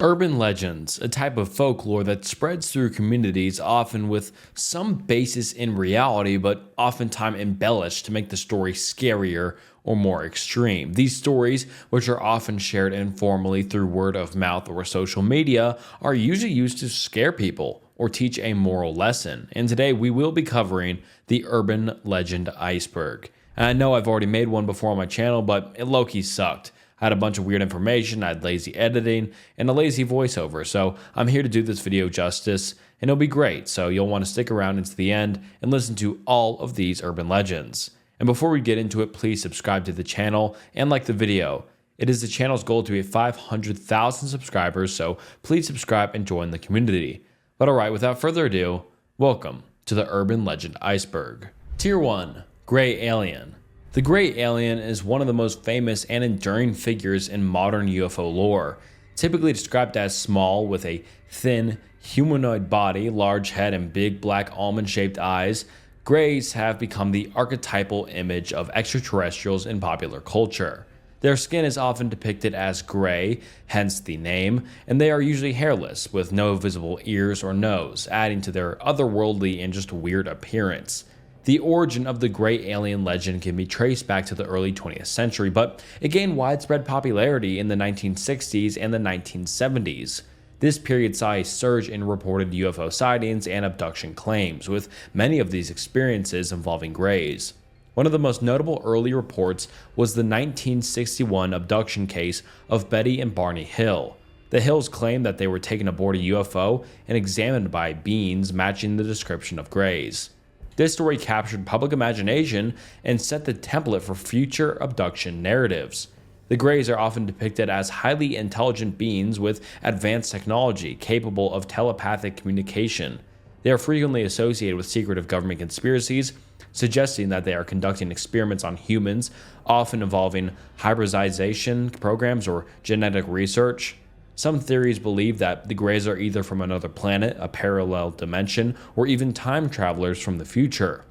Urban legends, a type of folklore that spreads through communities, often with some basis in reality, but oftentimes embellished to make the story scarier or more extreme. These stories, which are often shared informally through word of mouth or social media, are usually used to scare people or teach a moral lesson. And today we will be covering the urban legend Iceberg. And I know I've already made one before on my channel, but it low-key sucked. I had a bunch of weird information, I had lazy editing, and a lazy voiceover, so I'm here to do this video justice, and it'll be great, so you'll want to stick around into the end and listen to all of these urban legends. And before we get into it, please subscribe to the channel and like the video. It is the channel's goal to hit 500,000 subscribers, so please subscribe and join the community. But alright, without further ado, welcome to the urban legend Iceberg. Tier 1. Gray Alien. The Gray Alien is one of the most famous and enduring figures in modern UFO lore. Typically described as small with a thin, humanoid body, large head, and big black almond-shaped eyes, Greys have become the archetypal image of extraterrestrials in popular culture. Their skin is often depicted as gray, hence the name, and they are usually hairless, with no visible ears or nose, adding to their otherworldly and just weird appearance. The origin of the Gray Alien legend can be traced back to the early 20th century, but it gained widespread popularity in the 1960s and the 1970s. This period saw a surge in reported UFO sightings and abduction claims, with many of these experiences involving Greys. One of the most notable early reports was the 1961 abduction case of Betty and Barney Hill. The Hills claimed that they were taken aboard a UFO and examined by beings matching the description of Greys. This story captured public imagination and set the template for future abduction narratives. The Greys are often depicted as highly intelligent beings with advanced technology capable of telepathic communication. They are frequently associated with secretive government conspiracies, suggesting that they are conducting experiments on humans, often involving hybridization programs or genetic research. Some theories believe that the Greys are either from another planet, a parallel dimension, or even time travelers from the future.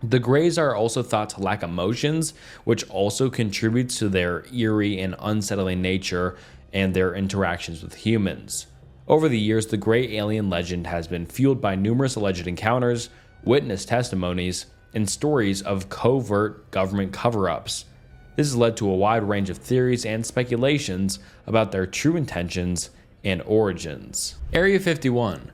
The Greys are also thought to lack emotions, which also contributes to their eerie and unsettling nature and their interactions with humans. Over the years, the Gray Alien legend has been fueled by numerous alleged encounters, witness testimonies, and stories of covert government cover-ups. This has led to a wide range of theories and speculations about their true intentions and origins. Area 51.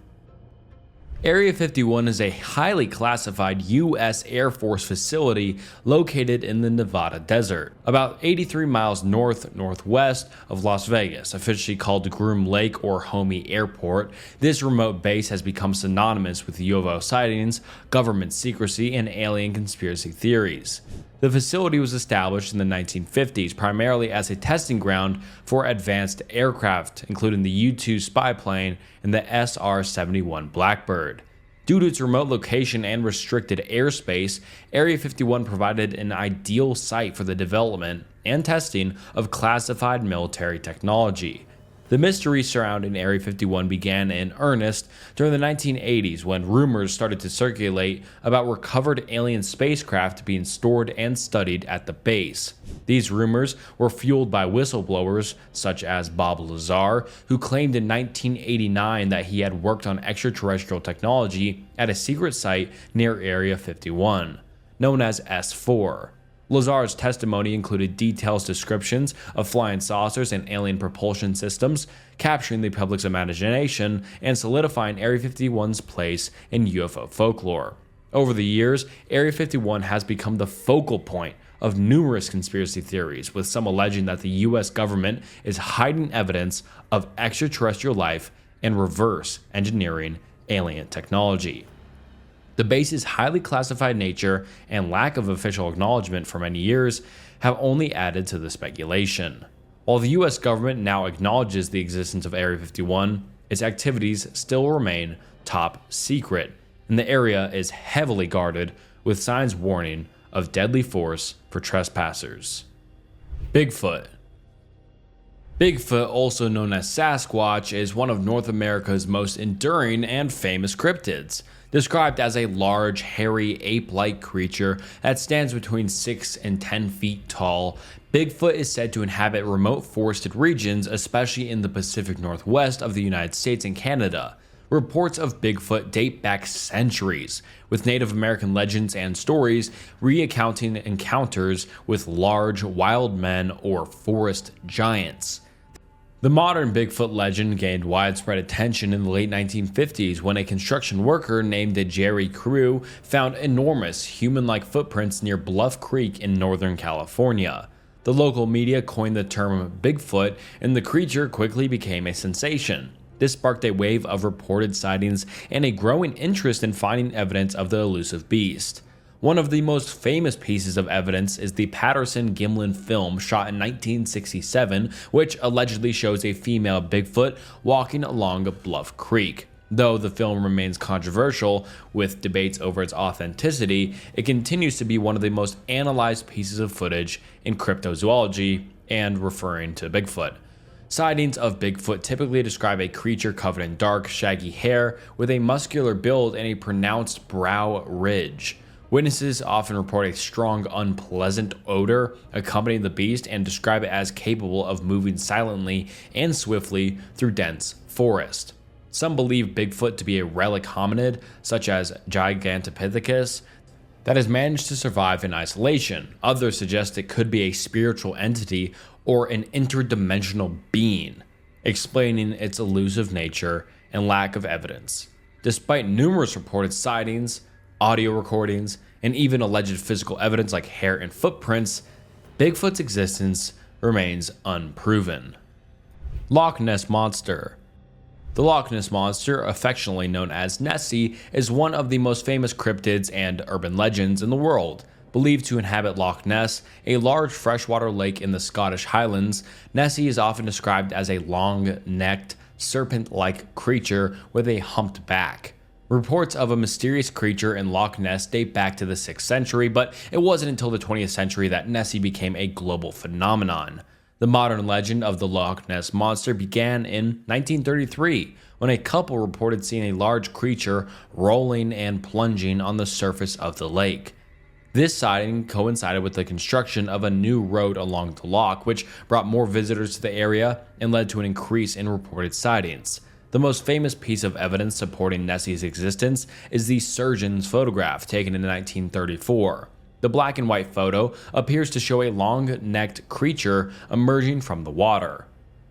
Area 51 is a highly classified U.S. Air Force facility located in the Nevada desert, about 83 miles northwest of Las Vegas, officially called Groom Lake or Homey Airport. This remote base has become synonymous with UFO sightings, government secrecy, and alien conspiracy theories. The facility was established in the 1950s primarily as a testing ground for advanced aircraft, including the U-2 spy plane and the SR-71 Blackbird. Due to its remote location and restricted airspace, Area 51 provided an ideal site for the development and testing of classified military technology. The mystery surrounding Area 51 began in earnest during the 1980s when rumors started to circulate about recovered alien spacecraft being stored and studied at the base. These rumors were fueled by whistleblowers such as Bob Lazar, who claimed in 1989 that he had worked on extraterrestrial technology at a secret site near Area 51, known as S4. Lazar's testimony included detailed descriptions of flying saucers and alien propulsion systems, capturing the public's imagination and solidifying Area 51's place in UFO folklore. Over the years, Area 51 has become the focal point of numerous conspiracy theories, with some alleging that the US government is hiding evidence of extraterrestrial life and reverse engineering alien technology. The base's highly classified nature and lack of official acknowledgement for many years have only added to the speculation. While the US government now acknowledges the existence of Area 51, its activities still remain top secret, and the area is heavily guarded with signs warning of deadly force for trespassers. Bigfoot. Bigfoot, also known as Sasquatch, is one of North America's most enduring and famous cryptids. Described as a large, hairy, ape-like creature that stands between 6 and 10 feet tall, Bigfoot is said to inhabit remote forested regions, especially in the Pacific Northwest of the United States and Canada. Reports of Bigfoot date back centuries, with Native American legends and stories recounting encounters with large wild men or forest giants. The modern Bigfoot legend gained widespread attention in the late 1950s when a construction worker named Jerry Crew found enormous human-like footprints near Bluff Creek in Northern California. The local media coined the term Bigfoot, and the creature quickly became a sensation. This sparked a wave of reported sightings and a growing interest in finding evidence of the elusive beast. One of the most famous pieces of evidence is the Patterson-Gimlin film shot in 1967, which allegedly shows a female Bigfoot walking along Bluff Creek. Though the film remains controversial, with debates over its authenticity, it continues to be one of the most analyzed pieces of footage in cryptozoology and referring to Bigfoot. Sightings of Bigfoot typically describe a creature covered in dark, shaggy hair with a muscular build and a pronounced brow ridge. Witnesses often report a strong, unpleasant odor accompanying the beast and describe it as capable of moving silently and swiftly through dense forest. Some believe Bigfoot to be a relic hominid, such as Gigantopithecus, that has managed to survive in isolation. Others suggest it could be a spiritual entity or an interdimensional being, explaining its elusive nature and lack of evidence. Despite numerous reported sightings, audio recordings, and even alleged physical evidence like hair and footprints, Bigfoot's existence remains unproven. Lochness Monster. The Lochness Monster, affectionately known as Nessie, is one of the most famous cryptids and urban legends in the world. Believed to inhabit Loch Ness, a large freshwater lake in the Scottish Highlands, Nessie is often described as a long-necked, serpent-like creature with a humped back. Reports of a mysterious creature in Loch Ness date back to the 6th century, but it wasn't until the 20th century that Nessie became a global phenomenon. The modern legend of the Loch Ness Monster began in 1933, when a couple reported seeing a large creature rolling and plunging on the surface of the lake. This sighting coincided with the construction of a new road along the loch, which brought more visitors to the area and led to an increase in reported sightings. The most famous piece of evidence supporting Nessie's existence is the surgeon's photograph taken in 1934. The black and white photo appears to show a long-necked creature emerging from the water.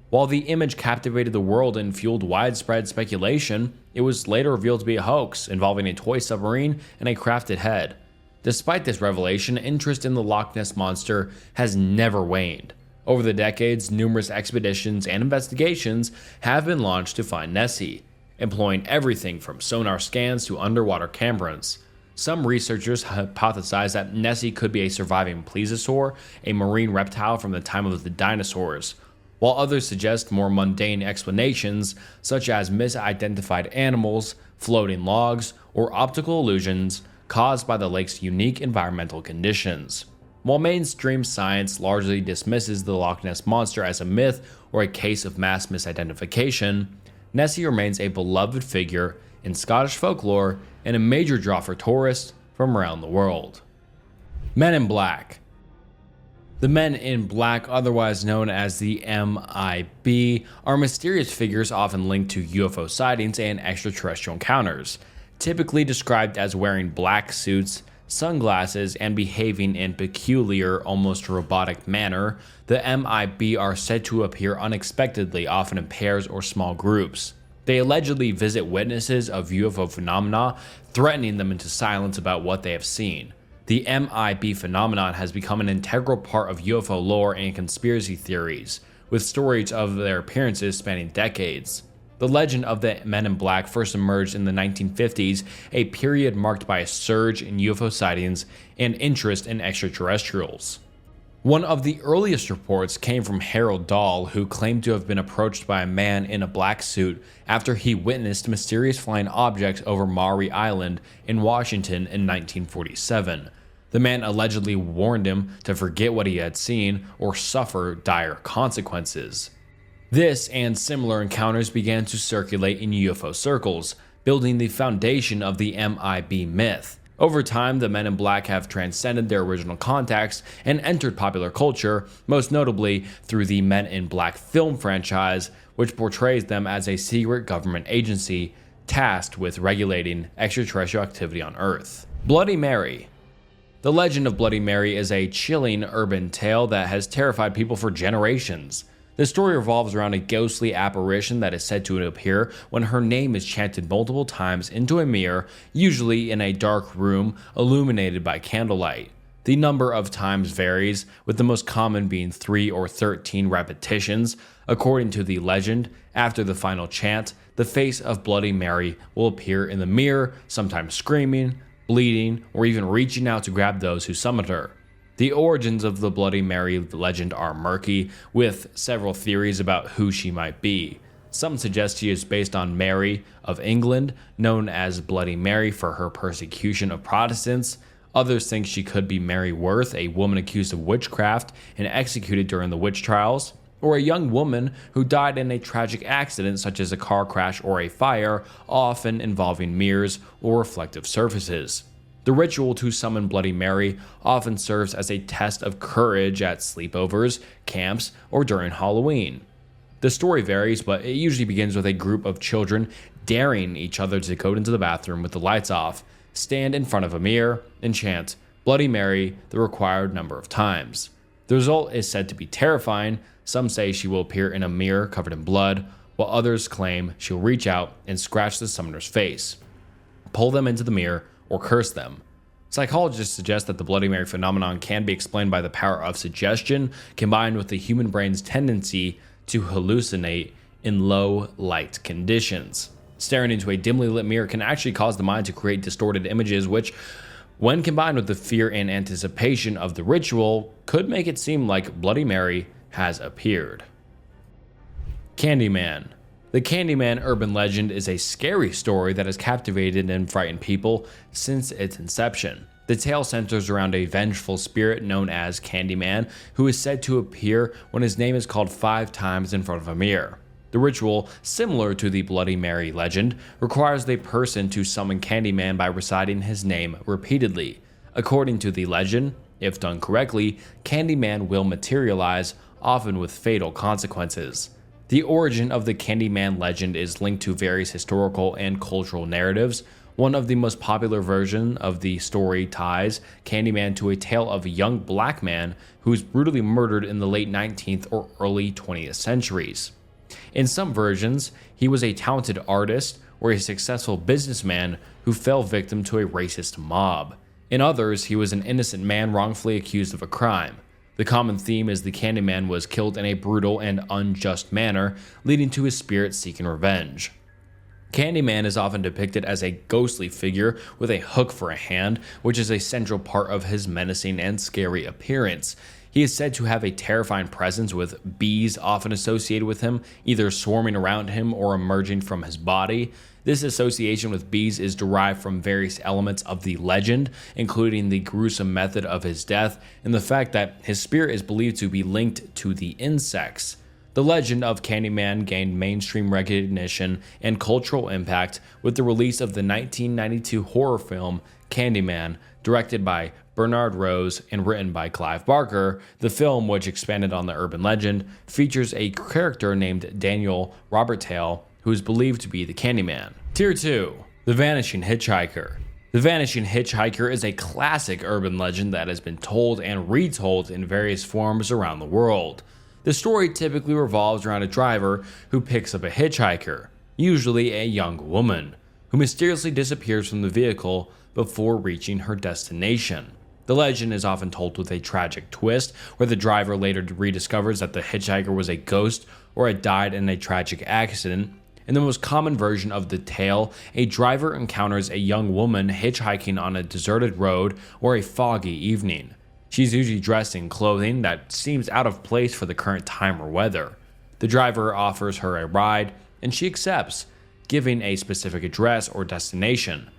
While the image captivated the world and fueled widespread speculation, it was later revealed to be a hoax involving a toy submarine and a crafted head. Despite this revelation, interest in the Loch Ness Monster has never waned. Over the decades, numerous expeditions and investigations have been launched to find Nessie, employing everything from sonar scans to underwater cameras. Some researchers hypothesize that Nessie could be a surviving plesiosaur, a marine reptile from the time of the dinosaurs, while others suggest more mundane explanations such as misidentified animals, floating logs, or optical illusions caused by the lake's unique environmental conditions. While mainstream science largely dismisses the Loch Ness Monster as a myth or a case of mass misidentification, Nessie remains a beloved figure in Scottish folklore and a major draw for tourists from around the world. Men in Black. The Men in Black, otherwise known as the MIB, are mysterious figures often linked to UFO sightings and extraterrestrial encounters. Typically described as wearing black suits, sunglasses, and behaving in peculiar, almost robotic manner, the MIB are said to appear unexpectedly, often in pairs or small groups. They allegedly visit witnesses of UFO phenomena, threatening them into silence about what they have seen. The MIB phenomenon has become an integral part of UFO lore and conspiracy theories, with stories of their appearances spanning decades. The legend of the Men in Black first emerged in the 1950s, a period marked by a surge in UFO sightings and interest in extraterrestrials. One of the earliest reports came from Harold Dahl, who claimed to have been approached by a man in a black suit after he witnessed mysterious flying objects over Maury Island in Washington in 1947. The man allegedly warned him to forget what he had seen or suffer dire consequences. This and similar encounters began to circulate in UFO circles, building the foundation of the MIB myth. Over time, the Men in Black have transcended their original contexts and entered popular culture, most notably through the Men in Black film franchise, which portrays them as a secret government agency tasked with regulating extraterrestrial activity on Earth. Bloody Mary. The legend of Bloody Mary is a chilling urban tale that has terrified people for generations. The story revolves around a ghostly apparition that is said to appear when her name is chanted multiple times into a mirror, usually in a dark room illuminated by candlelight. The number of times varies, with the most common being 3 or 13 repetitions. According to the legend, after the final chant, the face of Bloody Mary will appear in the mirror, sometimes screaming, bleeding, or even reaching out to grab those who summoned her. The origins of the Bloody Mary legend are murky, with several theories about who she might be. Some suggest she is based on Mary of England, known as Bloody Mary for her persecution of Protestants. Others think she could be Mary Worth, a woman accused of witchcraft and executed during the witch trials, or a young woman who died in a tragic accident such as a car crash or a fire, often involving mirrors or reflective surfaces. The ritual to summon Bloody Mary often serves as a test of courage at sleepovers, camps, or during Halloween. The story varies, but it usually begins with a group of children daring each other to go into the bathroom with the lights off, stand in front of a mirror, and chant Bloody Mary the required number of times. The result is said to be terrifying. Some say she will appear in a mirror covered in blood, while others claim she'll reach out and scratch the summoner's face, pull them into the mirror, or curse them. Psychologists suggest that the Bloody Mary phenomenon can be explained by the power of suggestion combined with the human brain's tendency to hallucinate in low light conditions. Staring into a dimly lit mirror can actually cause the mind to create distorted images, which, when combined with the fear and anticipation of the ritual, could make it seem like Bloody Mary has appeared. Candyman. The Candyman urban legend is a scary story that has captivated and frightened people since its inception. The tale centers around a vengeful spirit known as Candyman, who is said to appear when his name is called 5 times in front of a mirror. The ritual, similar to the Bloody Mary legend, requires the person to summon Candyman by reciting his name repeatedly. According to the legend, if done correctly, Candyman will materialize, often with fatal consequences. The origin of the Candyman legend is linked to various historical and cultural narratives. One of the most popular versions of the story ties Candyman to a tale of a young black man who was brutally murdered in the late 19th or early 20th centuries. In some versions, he was a talented artist or a successful businessman who fell victim to a racist mob. In others, he was an innocent man wrongfully accused of a crime. The common theme is the Candyman was killed in a brutal and unjust manner, leading to his spirit seeking revenge. Candyman is often depicted as a ghostly figure with a hook for a hand, which is a central part of his menacing and scary appearance. He is said to have a terrifying presence, with bees often associated with him, either swarming around him or emerging from his body. This association with bees is derived from various elements of the legend, including the gruesome method of his death and the fact that his spirit is believed to be linked to the insects. The legend of Candyman gained mainstream recognition and cultural impact with the release of the 1992 horror film Candyman, directed by Bernard Rose and written by Clive Barker. The film, which expanded on the urban legend, features a character named Daniel Robertail, who is believed to be the Candyman. Tier 2. The Vanishing Hitchhiker. The Vanishing Hitchhiker is a classic urban legend that has been told and retold in various forms around the world. The story typically revolves around a driver who picks up a hitchhiker, usually a young woman, who mysteriously disappears from the vehicle before reaching her destination. The legend is often told with a tragic twist, where the driver later rediscovers that the hitchhiker was a ghost or had died in a tragic accident. In the most common version of the tale, a driver encounters a young woman hitchhiking on a deserted road or a foggy evening. She's usually dressed in clothing that seems out of place for the current time or weather. The driver offers her a ride, and she accepts, giving a specific address or destination.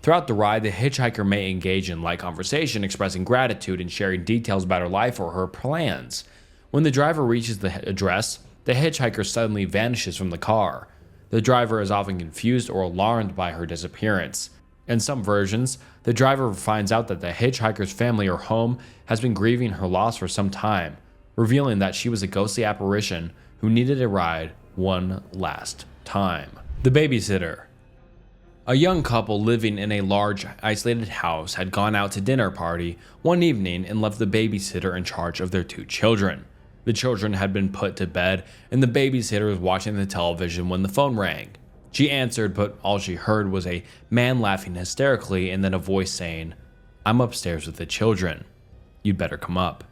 Throughout the ride, the hitchhiker may engage in light conversation, expressing gratitude and sharing details about her life or her plans. When the driver reaches the address, the hitchhiker suddenly vanishes from the car. The driver is often confused or alarmed by her disappearance. In some versions, the driver finds out that the hitchhiker's family or home has been grieving her loss for some time, revealing that she was a ghostly apparition who needed a ride one last time. The Babysitter. A young couple living in a large, isolated house had gone out to dinner party one evening and left the babysitter in charge of their 2 children. The children had been put to bed, and the babysitter was watching the television when the phone rang. She answered, but all she heard was a man laughing hysterically and then a voice saying, "I'm upstairs with the children. You'd better come up."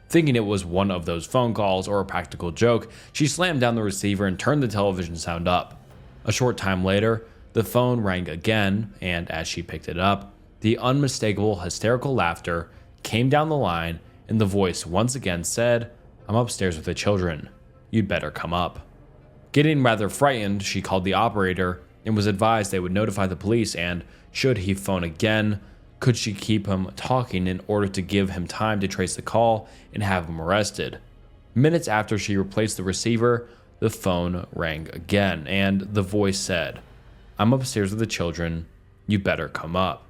Thinking it was one of those phone calls or a practical joke, she slammed down the receiver and turned the television sound up. A short time later, the phone rang again, and as she picked it up, the unmistakable hysterical laughter came down the line, and the voice once again said, "I'm upstairs with the children. You'd better come up." Getting rather frightened, she called the operator and was advised they would notify the police, and should he phone again, could she keep him talking in order to give him time to trace the call and have him arrested. Minutes after she replaced the receiver, the phone rang again, and the voice said, "I'm upstairs with the children. You better come up."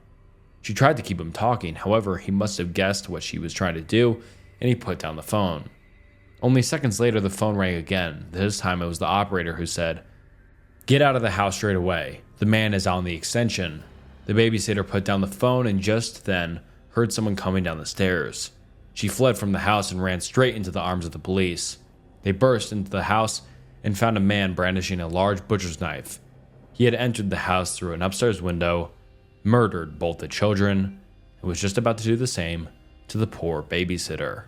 She tried to keep him talking, however, he must have guessed what she was trying to do, and he put down the phone. Only seconds later, the phone rang again. This time it was the operator who said, "Get out of the house straight away. The man is on the extension." The babysitter put down the phone and just then heard someone coming down the stairs. She fled from the house and ran straight into the arms of the police. They burst into the house and found a man brandishing a large butcher's knife. He had entered the house through an upstairs window, murdered both the children, and was just about to do the same to the poor babysitter.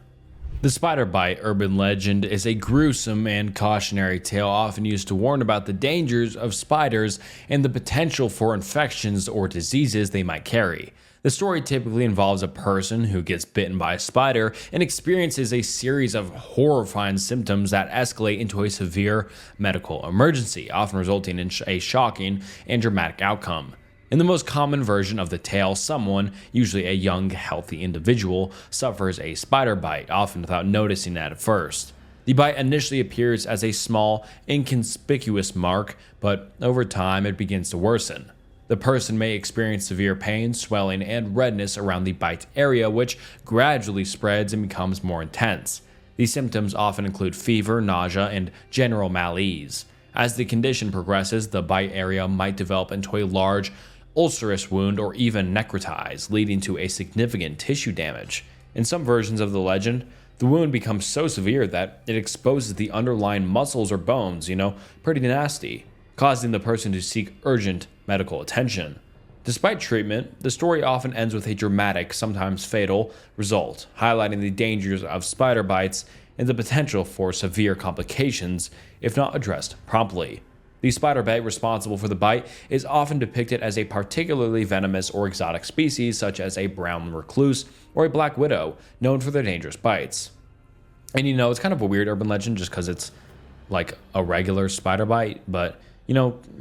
The spider bite urban legend is a gruesome and cautionary tale often used to warn about the dangers of spiders and the potential for infections or diseases they might carry. The story typically involves a person who gets bitten by a spider and experiences a series of horrifying symptoms that escalate into a severe medical emergency, often resulting in a shocking and dramatic outcome. In the most common version of the tale, someone, usually a young, healthy individual, suffers a spider bite, often without noticing it at first. The bite initially appears as a small, inconspicuous mark, but over time it begins to worsen. The person may experience severe pain, swelling, and redness around the bite area, which gradually spreads and becomes more intense. These symptoms often include fever, nausea, and general malaise. As the condition progresses, the bite area might develop into a large, ulcerous wound or even necrotize, leading to a significant tissue damage. In some versions of the legend, the wound becomes so severe that it exposes the underlying muscles or bones, pretty nasty, causing the person to seek urgent medical attention. Despite treatment, the story often ends with a dramatic, sometimes fatal, result, highlighting the dangers of spider bites and the potential for severe complications if not addressed promptly. The spider bite responsible for the bite is often depicted as a particularly venomous or exotic species, such as a brown recluse or a black widow, known for their dangerous bites. And it's kind of a weird urban legend just because it's like a regular spider bite, but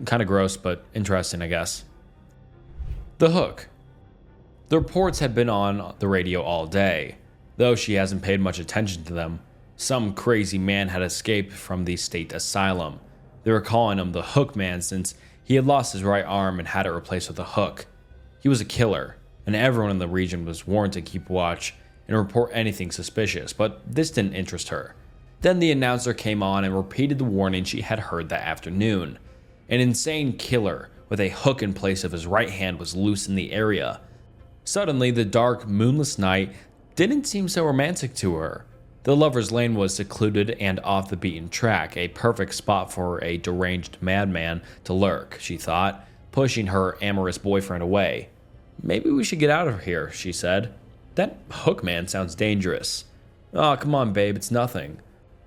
kind of gross, but interesting, I guess. The Hook. The reports had been on the radio all day, though she hasn't paid much attention to them. Some crazy man had escaped from the state asylum. They were calling him the Hook Man since he had lost his right arm and had it replaced with a hook. He was a killer, and everyone in the region was warned to keep watch and report anything suspicious, but this didn't interest her. Then the announcer came on and repeated the warning she had heard that afternoon. An insane killer with a hook in place of his right hand was loose in the area. Suddenly, the dark, moonless night didn't seem so romantic to her. The lover's lane was secluded and off the beaten track, a perfect spot for a deranged madman to lurk, she thought, pushing her amorous boyfriend away. "Maybe we should get out of here," she said. "That Hook Man sounds dangerous." "Oh, come on, babe, it's nothing,"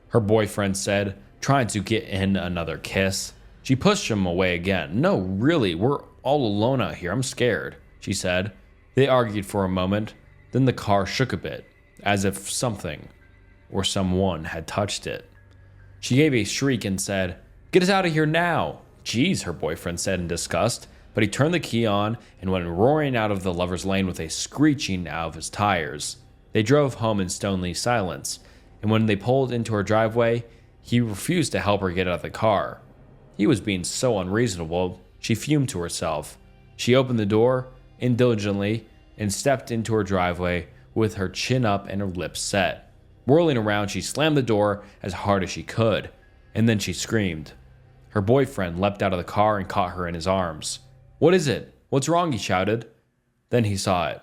her boyfriend said, trying to get in another kiss. She pushed him away again. "No, really, we're all alone out here. I'm scared," she said. They argued for a moment, then the car shook a bit, as if something or someone had touched it. She gave a shriek and said, "Get us out of here now!" "Geez," her boyfriend said in disgust, but he turned the key on and went roaring out of the lover's lane with a screeching out of his tires. They drove home in stony silence, and when they pulled into her driveway, he refused to help her get out of the car. He was being so unreasonable, she fumed to herself. She opened the door indulgently and stepped into her driveway with her chin up and her lips set. Whirling around, she slammed the door as hard as she could, and then she screamed. Her boyfriend leapt out of the car and caught her in his arms. "What is it? What's wrong?" he shouted. Then he saw it.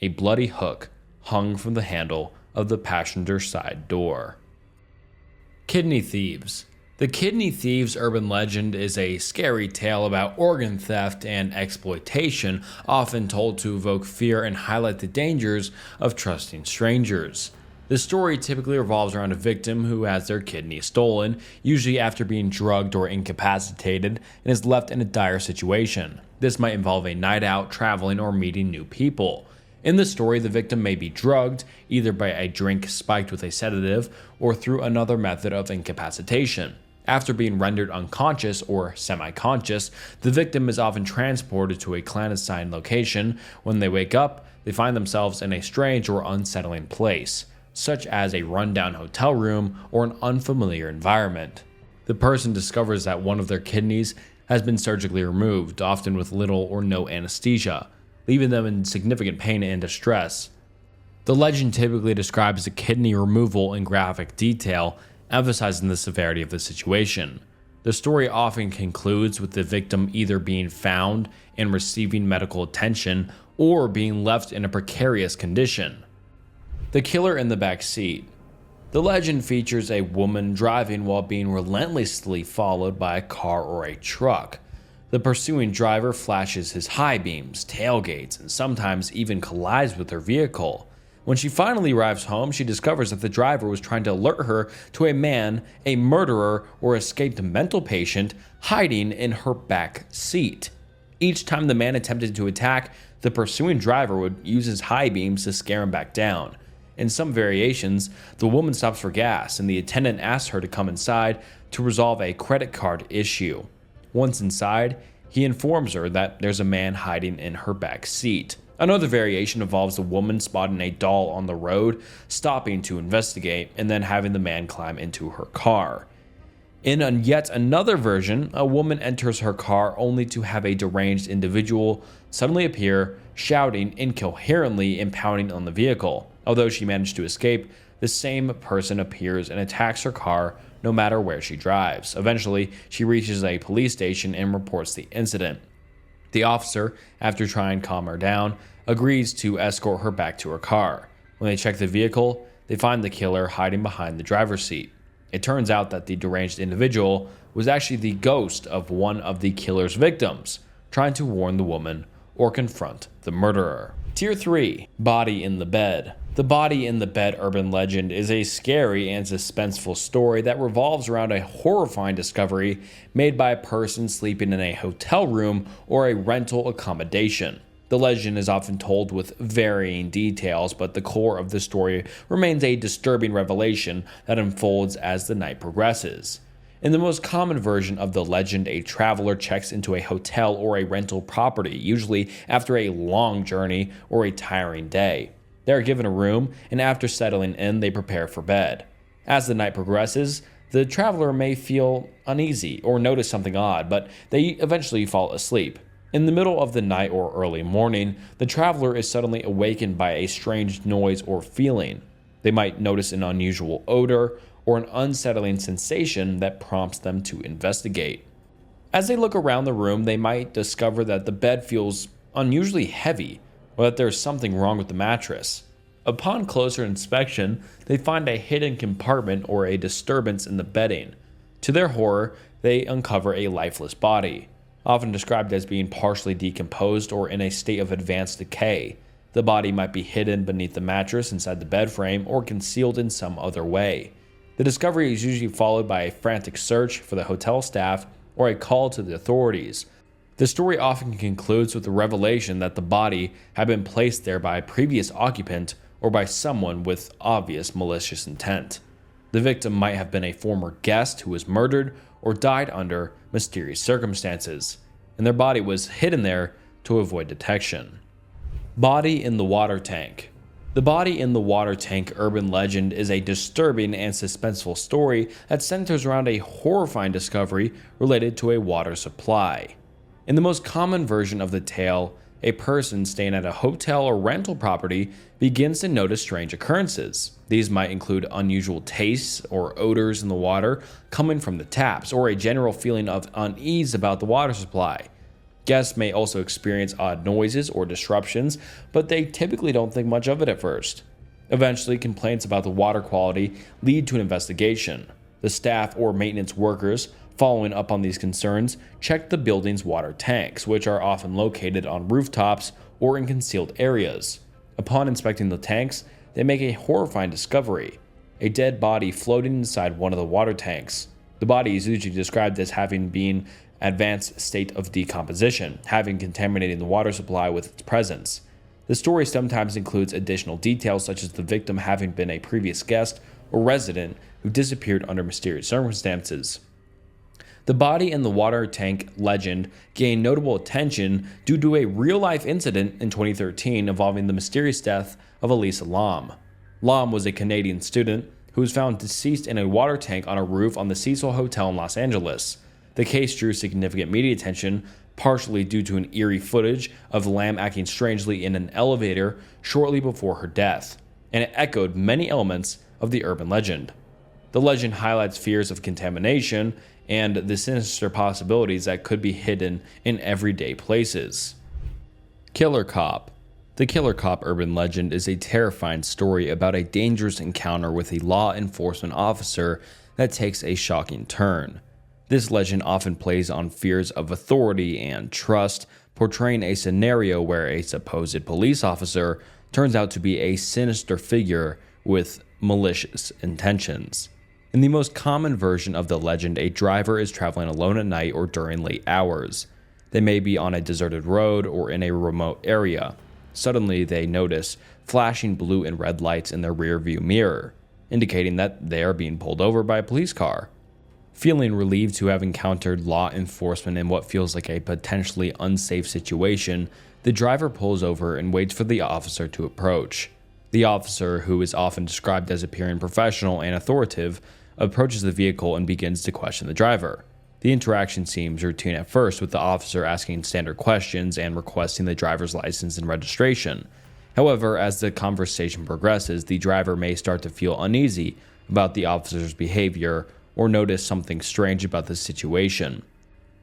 A bloody hook hung from the handle of the passenger side door. Kidney thieves. The kidney thieves urban legend is a scary tale about organ theft and exploitation, often told to evoke fear and highlight the dangers of trusting strangers. The story typically revolves around a victim who has their kidney stolen, usually after being drugged or incapacitated, and is left in a dire situation. This might involve a night out, traveling, or meeting new people. In the story, the victim may be drugged, either by a drink spiked with a sedative or through another method of incapacitation. After being rendered unconscious or semi-conscious, the victim is often transported to a clandestine location. When they wake up, they find themselves in a strange or unsettling place, such as a rundown hotel room or an unfamiliar environment. The person discovers that one of their kidneys has been surgically removed, often with little or no anesthesia, leaving them in significant pain and distress. The legend typically describes the kidney removal in graphic detail, emphasizing the severity of the situation. The story often concludes with the victim either being found and receiving medical attention or being left in a precarious condition. The killer in the back seat. The legend features a woman driving while being relentlessly followed by a car or a truck. The pursuing driver flashes his high beams, tailgates, and sometimes even collides with her vehicle. When she finally arrives home, she discovers that the driver was trying to alert her to a man, a murderer, or escaped mental patient hiding in her back seat. Each time the man attempted to attack, the pursuing driver would use his high beams to scare him back down. In some variations, the woman stops for gas and the attendant asks her to come inside to resolve a credit card issue. Once inside, he informs her that there's a man hiding in her back seat. Another variation involves the woman spotting a doll on the road, stopping to investigate, and then having the man climb into her car. In yet another version, a woman enters her car only to have a deranged individual suddenly appear, shouting incoherently and pounding on the vehicle. Although she managed to escape, the same person appears and attacks her car no matter where she drives. Eventually, she reaches a police station and reports the incident. The officer, after trying to calm her down, agrees to escort her back to her car. When they check the vehicle, they find the killer hiding behind the driver's seat. It turns out that the deranged individual was actually the ghost of one of the killer's victims, trying to warn the woman or confront the murderer. Tier 3. Body in the Bed. The Body in the Bed urban legend is a scary and suspenseful story that revolves around a horrifying discovery made by a person sleeping in a hotel room or a rental accommodation. The legend is often told with varying details, but the core of the story remains a disturbing revelation that unfolds as the night progresses. In the most common version of the legend, a traveler checks into a hotel or a rental property, usually after a long journey or a tiring day. They are given a room, and after settling in, they prepare for bed. As the night progresses, the traveler may feel uneasy or notice something odd, but they eventually fall asleep. In the middle of the night or early morning, the traveler is suddenly awakened by a strange noise or feeling. They might notice an unusual odor or an unsettling sensation that prompts them to investigate. As they look around the room, they might discover that the bed feels unusually heavy, or that there's something wrong with the mattress. Upon closer inspection, they find a hidden compartment or a disturbance in the bedding. To their horror, they uncover a lifeless body, often described as being partially decomposed or in a state of advanced decay. The body might be hidden beneath the mattress inside the bed frame or concealed in some other way. The discovery is usually followed by a frantic search for the hotel staff or a call to the authorities. The story often concludes with the revelation that the body had been placed there by a previous occupant or by someone with obvious malicious intent. The victim might have been a former guest who was murdered or died under mysterious circumstances, and their body was hidden there to avoid detection. Body in the water tank. The Body in the Water Tank urban legend is a disturbing and suspenseful story that centers around a horrifying discovery related to a water supply. In the most common version of the tale, a person staying at a hotel or rental property begins to notice strange occurrences. These might include unusual tastes or odors in the water coming from the taps, or a general feeling of unease about the water supply. Guests may also experience odd noises or disruptions, but they typically don't think much of it at first. Eventually, complaints about the water quality lead to an investigation. The staff or maintenance workers, following up on these concerns, check the building's water tanks, which are often located on rooftops or in concealed areas. Upon inspecting the tanks, they make a horrifying discovery: a dead body floating inside one of the water tanks. The body is usually described as having been advanced state of decomposition, having contaminated the water supply with its presence. The story sometimes includes additional details, such as the victim having been a previous guest or resident who disappeared under mysterious circumstances. The body in the water tank legend gained notable attention due to a real-life incident in 2013 involving the mysterious death of Elisa Lam. Lam was a Canadian student who was found deceased in a water tank on a roof on the Cecil Hotel in Los Angeles. The case drew significant media attention, partially due to an eerie footage of Lam acting strangely in an elevator shortly before her death, and it echoed many elements of the urban legend. The legend highlights fears of contamination and the sinister possibilities that could be hidden in everyday places. Killer Cop. The Killer Cop urban legend is a terrifying story about a dangerous encounter with a law enforcement officer that takes a shocking turn. This legend often plays on fears of authority and trust, portraying a scenario where a supposed police officer turns out to be a sinister figure with malicious intentions. In the most common version of the legend, a driver is traveling alone at night or during late hours. They may be on a deserted road or in a remote area. Suddenly, they notice flashing blue and red lights in their rearview mirror, indicating that they are being pulled over by a police car. Feeling relieved to have encountered law enforcement in what feels like a potentially unsafe situation, the driver pulls over and waits for the officer to approach. The officer, who is often described as appearing professional and authoritative, approaches the vehicle and begins to question the driver. The interaction seems routine at first, with the officer asking standard questions and requesting the driver's license and registration. However, as the conversation progresses, the driver may start to feel uneasy about the officer's behavior or notice something strange about the situation.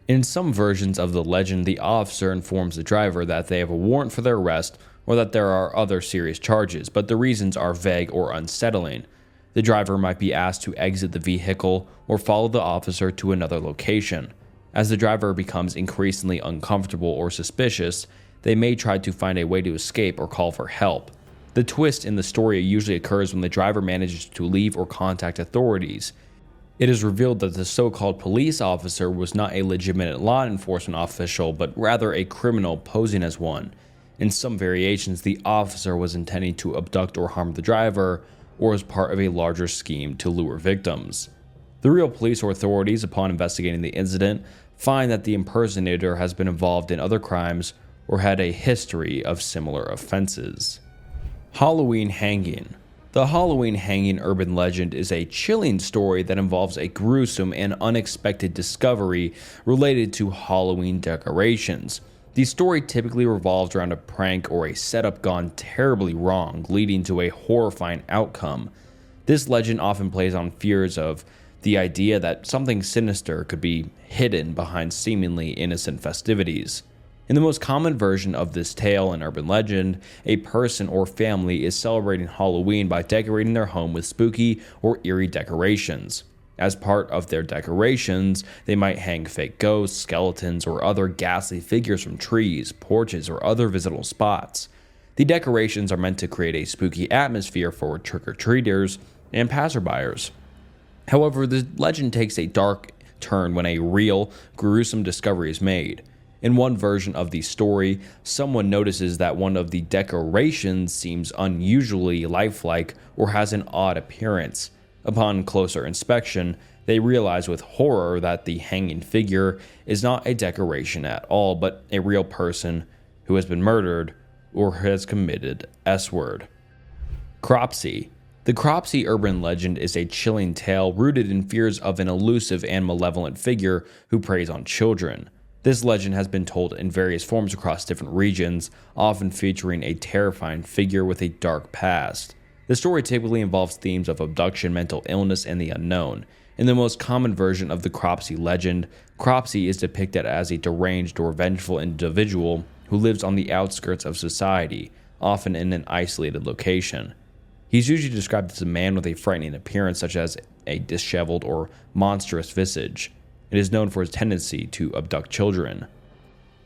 In some versions of the legend, the officer informs the driver that they have a warrant for their arrest or that there are other serious charges, but the reasons are vague or unsettling. The driver might be asked to exit the vehicle or follow the officer to another location. As the driver becomes increasingly uncomfortable or suspicious, they may try to find a way to escape or call for help. The twist in the story usually occurs when the driver manages to leave or contact authorities. It is revealed that the so-called police officer was not a legitimate law enforcement official, but rather a criminal posing as one. In some variations, the officer was intending to abduct or harm the driver, or as part of a larger scheme to lure victims. The real police or authorities, upon investigating the incident, find that the impersonator has been involved in other crimes or had a history of similar offenses. Halloween hanging. The Halloween hanging urban legend is a chilling story that involves a gruesome and unexpected discovery related to Halloween decorations. The story typically revolves around a prank or a setup gone terribly wrong, leading to a horrifying outcome. This legend often plays on fears of the idea that something sinister could be hidden behind seemingly innocent festivities. In the most common version of this tale and urban legend, a person or family is celebrating Halloween by decorating their home with spooky or eerie decorations. As part of their decorations, they might hang fake ghosts, skeletons, or other ghastly figures from trees, porches, or other visible spots. The decorations are meant to create a spooky atmosphere for trick-or-treaters and passerbyers. However, the legend takes a dark turn when a real, gruesome discovery is made. In one version of the story, someone notices that one of the decorations seems unusually lifelike or has an odd appearance. Upon closer inspection, they realize with horror that the hanging figure is not a decoration at all, but a real person who has been murdered or has committed S-word. Cropsy. The Cropsy urban legend is a chilling tale rooted in fears of an elusive and malevolent figure who preys on children. This legend has been told in various forms across different regions, often featuring a terrifying figure with a dark past. The story typically involves themes of abduction, mental illness, and the unknown. In the most common version of the Cropsey legend, Cropsey is depicted as a deranged or vengeful individual who lives on the outskirts of society, often in an isolated location. He's usually described as a man with a frightening appearance, such as a disheveled or monstrous visage. It is known for his tendency to abduct children.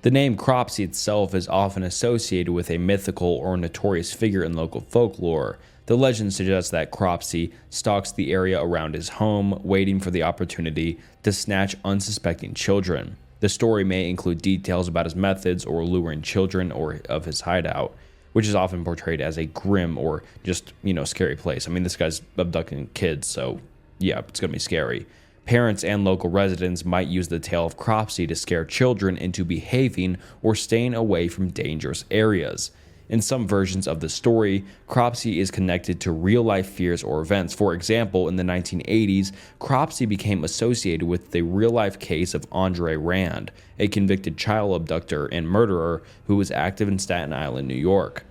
The name Cropsey itself is often associated with a mythical or notorious figure in local folklore. The legend suggests that Cropsey stalks the area around his home, waiting for the opportunity to snatch unsuspecting children. The story may include details about his methods or luring children or of his hideout, which is often portrayed as a grim or just, scary place. I mean, this guy's abducting kids, so yeah, it's gonna be scary. Parents and local residents might use the tale of Cropsey to scare children into behaving or staying away from dangerous areas. In some versions of the story, Cropsey is connected to real-life fears or events. For example, in the 1980s, Cropsey became associated with the real-life case of Andre Rand, a convicted child abductor and murderer who was active in Staten Island, New York.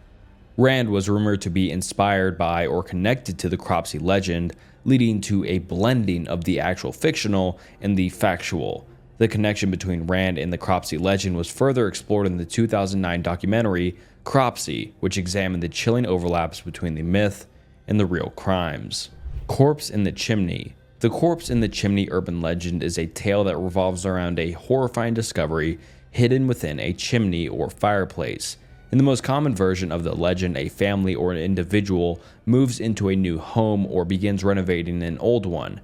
Rand was rumored to be inspired by or connected to the Cropsey legend, leading to a blending of the actual fictional and the factual. The connection between Rand and the Cropsey legend was further explored in the 2009 documentary Cropsey, which examined the chilling overlaps between the myth and the real crimes. Corpse in the Chimney. The Corpse in the Chimney urban legend is a tale that revolves around a horrifying discovery hidden within a chimney or fireplace. In the most common version of the legend, a family or an individual moves into a new home or begins renovating an old one.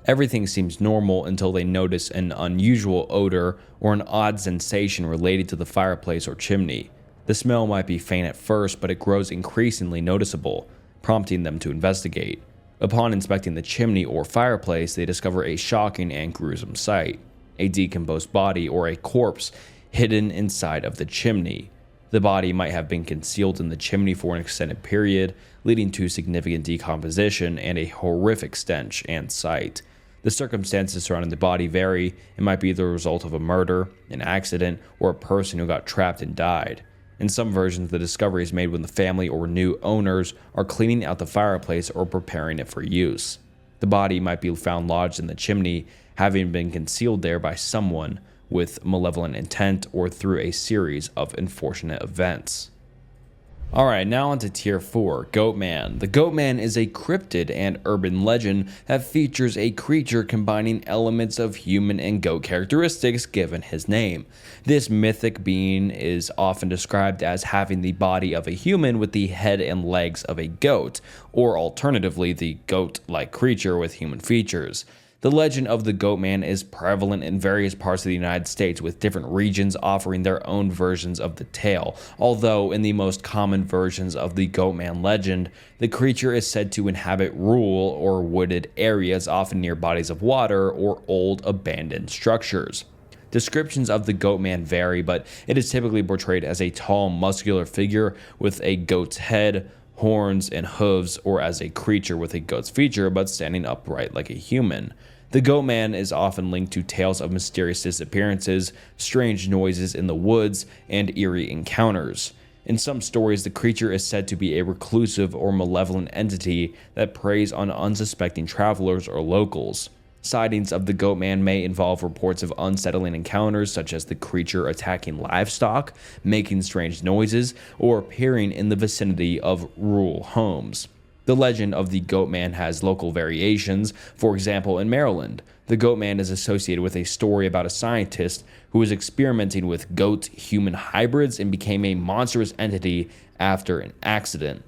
Everything seems normal until they notice an unusual odor or an odd sensation related to the fireplace or chimney. The smell might be faint at first, but it grows increasingly noticeable, prompting them to investigate. Upon inspecting the chimney or fireplace, they discover a shocking and gruesome sight: a decomposed body or a corpse hidden inside of the chimney. The body might have been concealed in the chimney for an extended period, leading to significant decomposition and a horrific stench and sight. The circumstances surrounding the body vary. It might be the result of a murder, an accident, or a person who got trapped and died. In some versions, the discovery is made when the family or new owners are cleaning out the fireplace or preparing it for use. The body might be found lodged in the chimney, having been concealed there by someone with malevolent intent or through a series of unfortunate events. Alright, now on to Tier 4, Goatman. The Goatman is a cryptid and urban legend that features a creature combining elements of human and goat characteristics given his name. This mythic being is often described as having the body of a human with the head and legs of a goat, or alternatively, the goat-like creature with human features. The legend of the Goatman is prevalent in various parts of the United States, with different regions offering their own versions of the tale. Although in the most common versions of the Goatman legend, the creature is said to inhabit rural or wooded areas, often near bodies of water or old abandoned structures. Descriptions of the Goatman vary, but it is typically portrayed as a tall, muscular figure with a goat's head, horns, and hooves, or as a creature with a goat's feature but standing upright like a human. The Goatman is often linked to tales of mysterious disappearances, strange noises in the woods, and eerie encounters. In some stories, the creature is said to be a reclusive or malevolent entity that preys on unsuspecting travelers or locals. Sightings of the Goatman may involve reports of unsettling encounters, such as the creature attacking livestock, making strange noises, or appearing in the vicinity of rural homes. The legend of the Goatman has local variations. For example, in Maryland, the Goatman is associated with a story about a scientist who was experimenting with goat-human hybrids and became a monstrous entity after an accident.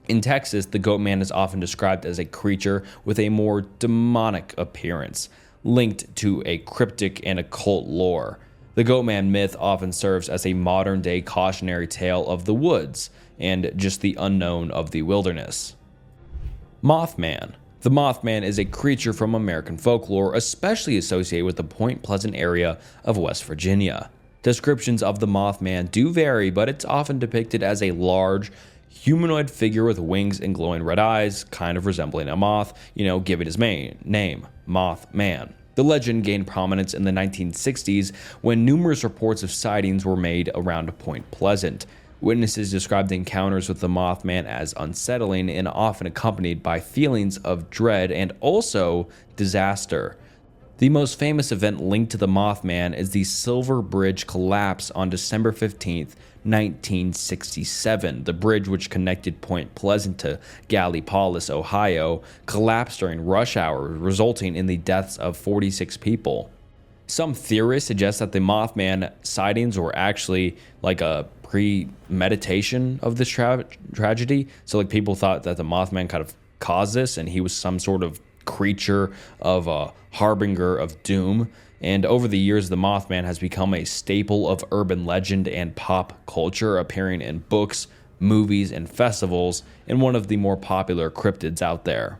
In Texas, the Goatman is often described as a creature with a more demonic appearance, linked to a cryptic and occult lore. The Goatman myth often serves as a modern-day cautionary tale of the woods and just the unknown of the wilderness. Moth Man. The Moth Man is a creature from American folklore, especially associated with the Point Pleasant area of West Virginia. Descriptions of the Moth Man do vary, but it's often depicted as a large, humanoid figure with wings and glowing red eyes, kind of resembling a moth, giving his name, Moth Man. The legend gained prominence in the 1960s when numerous reports of sightings were made around Point Pleasant. Witnesses described encounters with the Mothman as unsettling and often accompanied by feelings of dread and also disaster. The most famous event linked to the Mothman is the Silver Bridge collapse on December 15th, 1967. The bridge, which connected Point Pleasant to Gallipolis, Ohio, collapsed during rush hour, resulting in the deaths of 46 people. Some theorists suggest that the Mothman sightings were actually like a premeditation of this tragedy. So like people thought that the Mothman kind of caused this and he was some sort of creature of a harbinger of doom. And over the years, the Mothman has become a staple of urban legend and pop culture, appearing in books, movies, and festivals, and one of the more popular cryptids out there.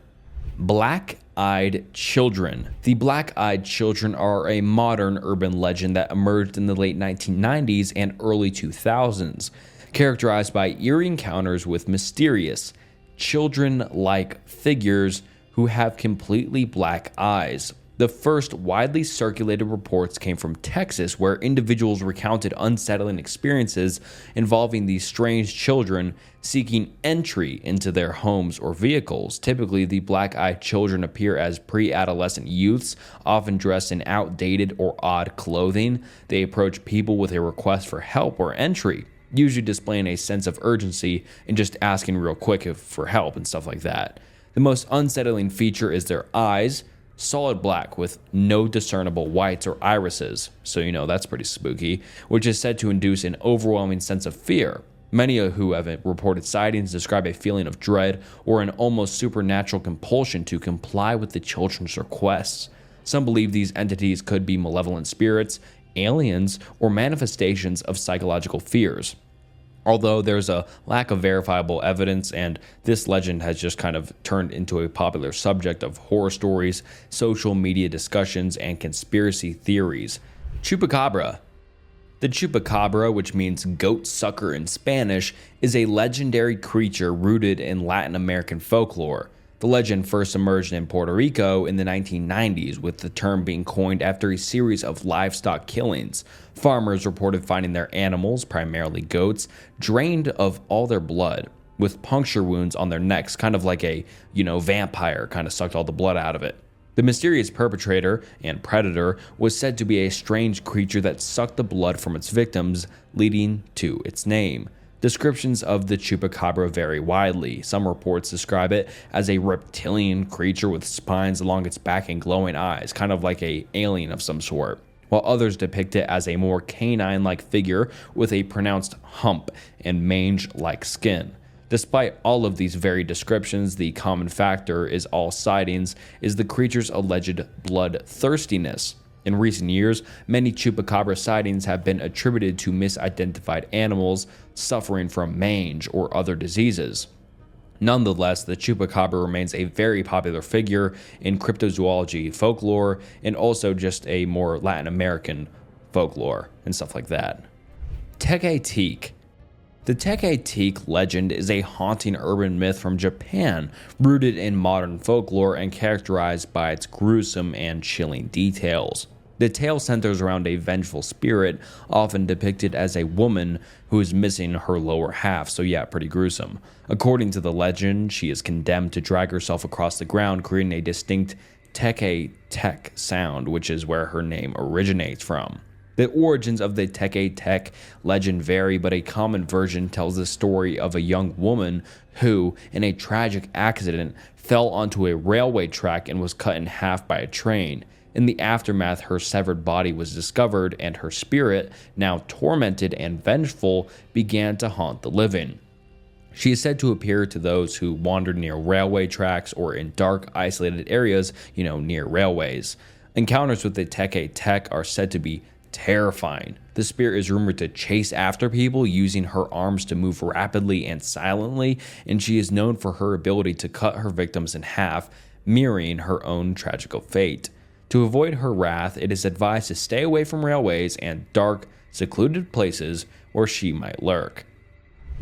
Blackeyed Children. The Blackeyed Children are a modern urban legend that emerged in the late 1990s and early 2000s, characterized by eerie encounters with mysterious, children-like figures who have completely black eyes. The first widely circulated reports came from Texas, where individuals recounted unsettling experiences involving these strange children seeking entry into their homes or vehicles. Typically, the black-eyed children appear as pre-adolescent youths, often dressed in outdated or odd clothing. They approach people with a request for help or entry, usually displaying a sense of urgency and just asking real quick for help and stuff like that. The most unsettling feature is their eyes, solid black with no discernible whites or irises, so that's pretty spooky, which is said to induce an overwhelming sense of fear. Many who have reported sightings describe a feeling of dread or an almost supernatural compulsion to comply with the children's requests. Some believe these entities could be malevolent spirits, aliens, or manifestations of psychological fears. Although there's a lack of verifiable evidence, and this legend has just kind of turned into a popular subject of horror stories, social media discussions, and conspiracy theories. Chupacabra. The Chupacabra, which means goat sucker in Spanish, is a legendary creature rooted in Latin American folklore. The legend first emerged in Puerto Rico in the 1990s, with the term being coined after a series of livestock killings. Farmers reported finding their animals, primarily goats, drained of all their blood, with puncture wounds on their necks, kind of like a, vampire kind of sucked all the blood out of it. The mysterious perpetrator and predator was said to be a strange creature that sucked the blood from its victims, leading to its name. Descriptions of the Chupacabra vary widely. Some reports describe it as a reptilian creature with spines along its back and glowing eyes, kind of like an alien of some sort, while others depict it as a more canine-like figure with a pronounced hump and mange-like skin. Despite all of these varied descriptions, the common factor is all sightings is the creature's alleged bloodthirstiness. In recent years, many Chupacabra sightings have been attributed to misidentified animals suffering from mange or other diseases. Nonetheless, the Chupacabra remains a very popular figure in cryptozoology folklore and also just a more Latin American folklore and stuff like that. Teti. The Teti legend is a haunting urban myth from Japan, rooted in modern folklore and characterized by its gruesome and chilling details. The tale centers around a vengeful spirit, often depicted as a woman who is missing her lower half, so yeah, pretty gruesome. According to the legend, she is condemned to drag herself across the ground, creating a distinct tek sound, which is where her name originates from. The origins of the tek legend vary, but a common version tells the story of a young woman who, in a tragic accident, fell onto a railway track and was cut in half by a train. In the aftermath, her severed body was discovered, and her spirit, now tormented and vengeful, began to haunt the living. She is said to appear to those who wandered near railway tracks or in dark, isolated areas, near railways. Encounters with the tek are said to be terrifying. The spirit is rumored to chase after people, using her arms to move rapidly and silently, and she is known for her ability to cut her victims in half, mirroring her own tragical fate. To avoid her wrath, it is advised to stay away from railways and dark, secluded places where she might lurk.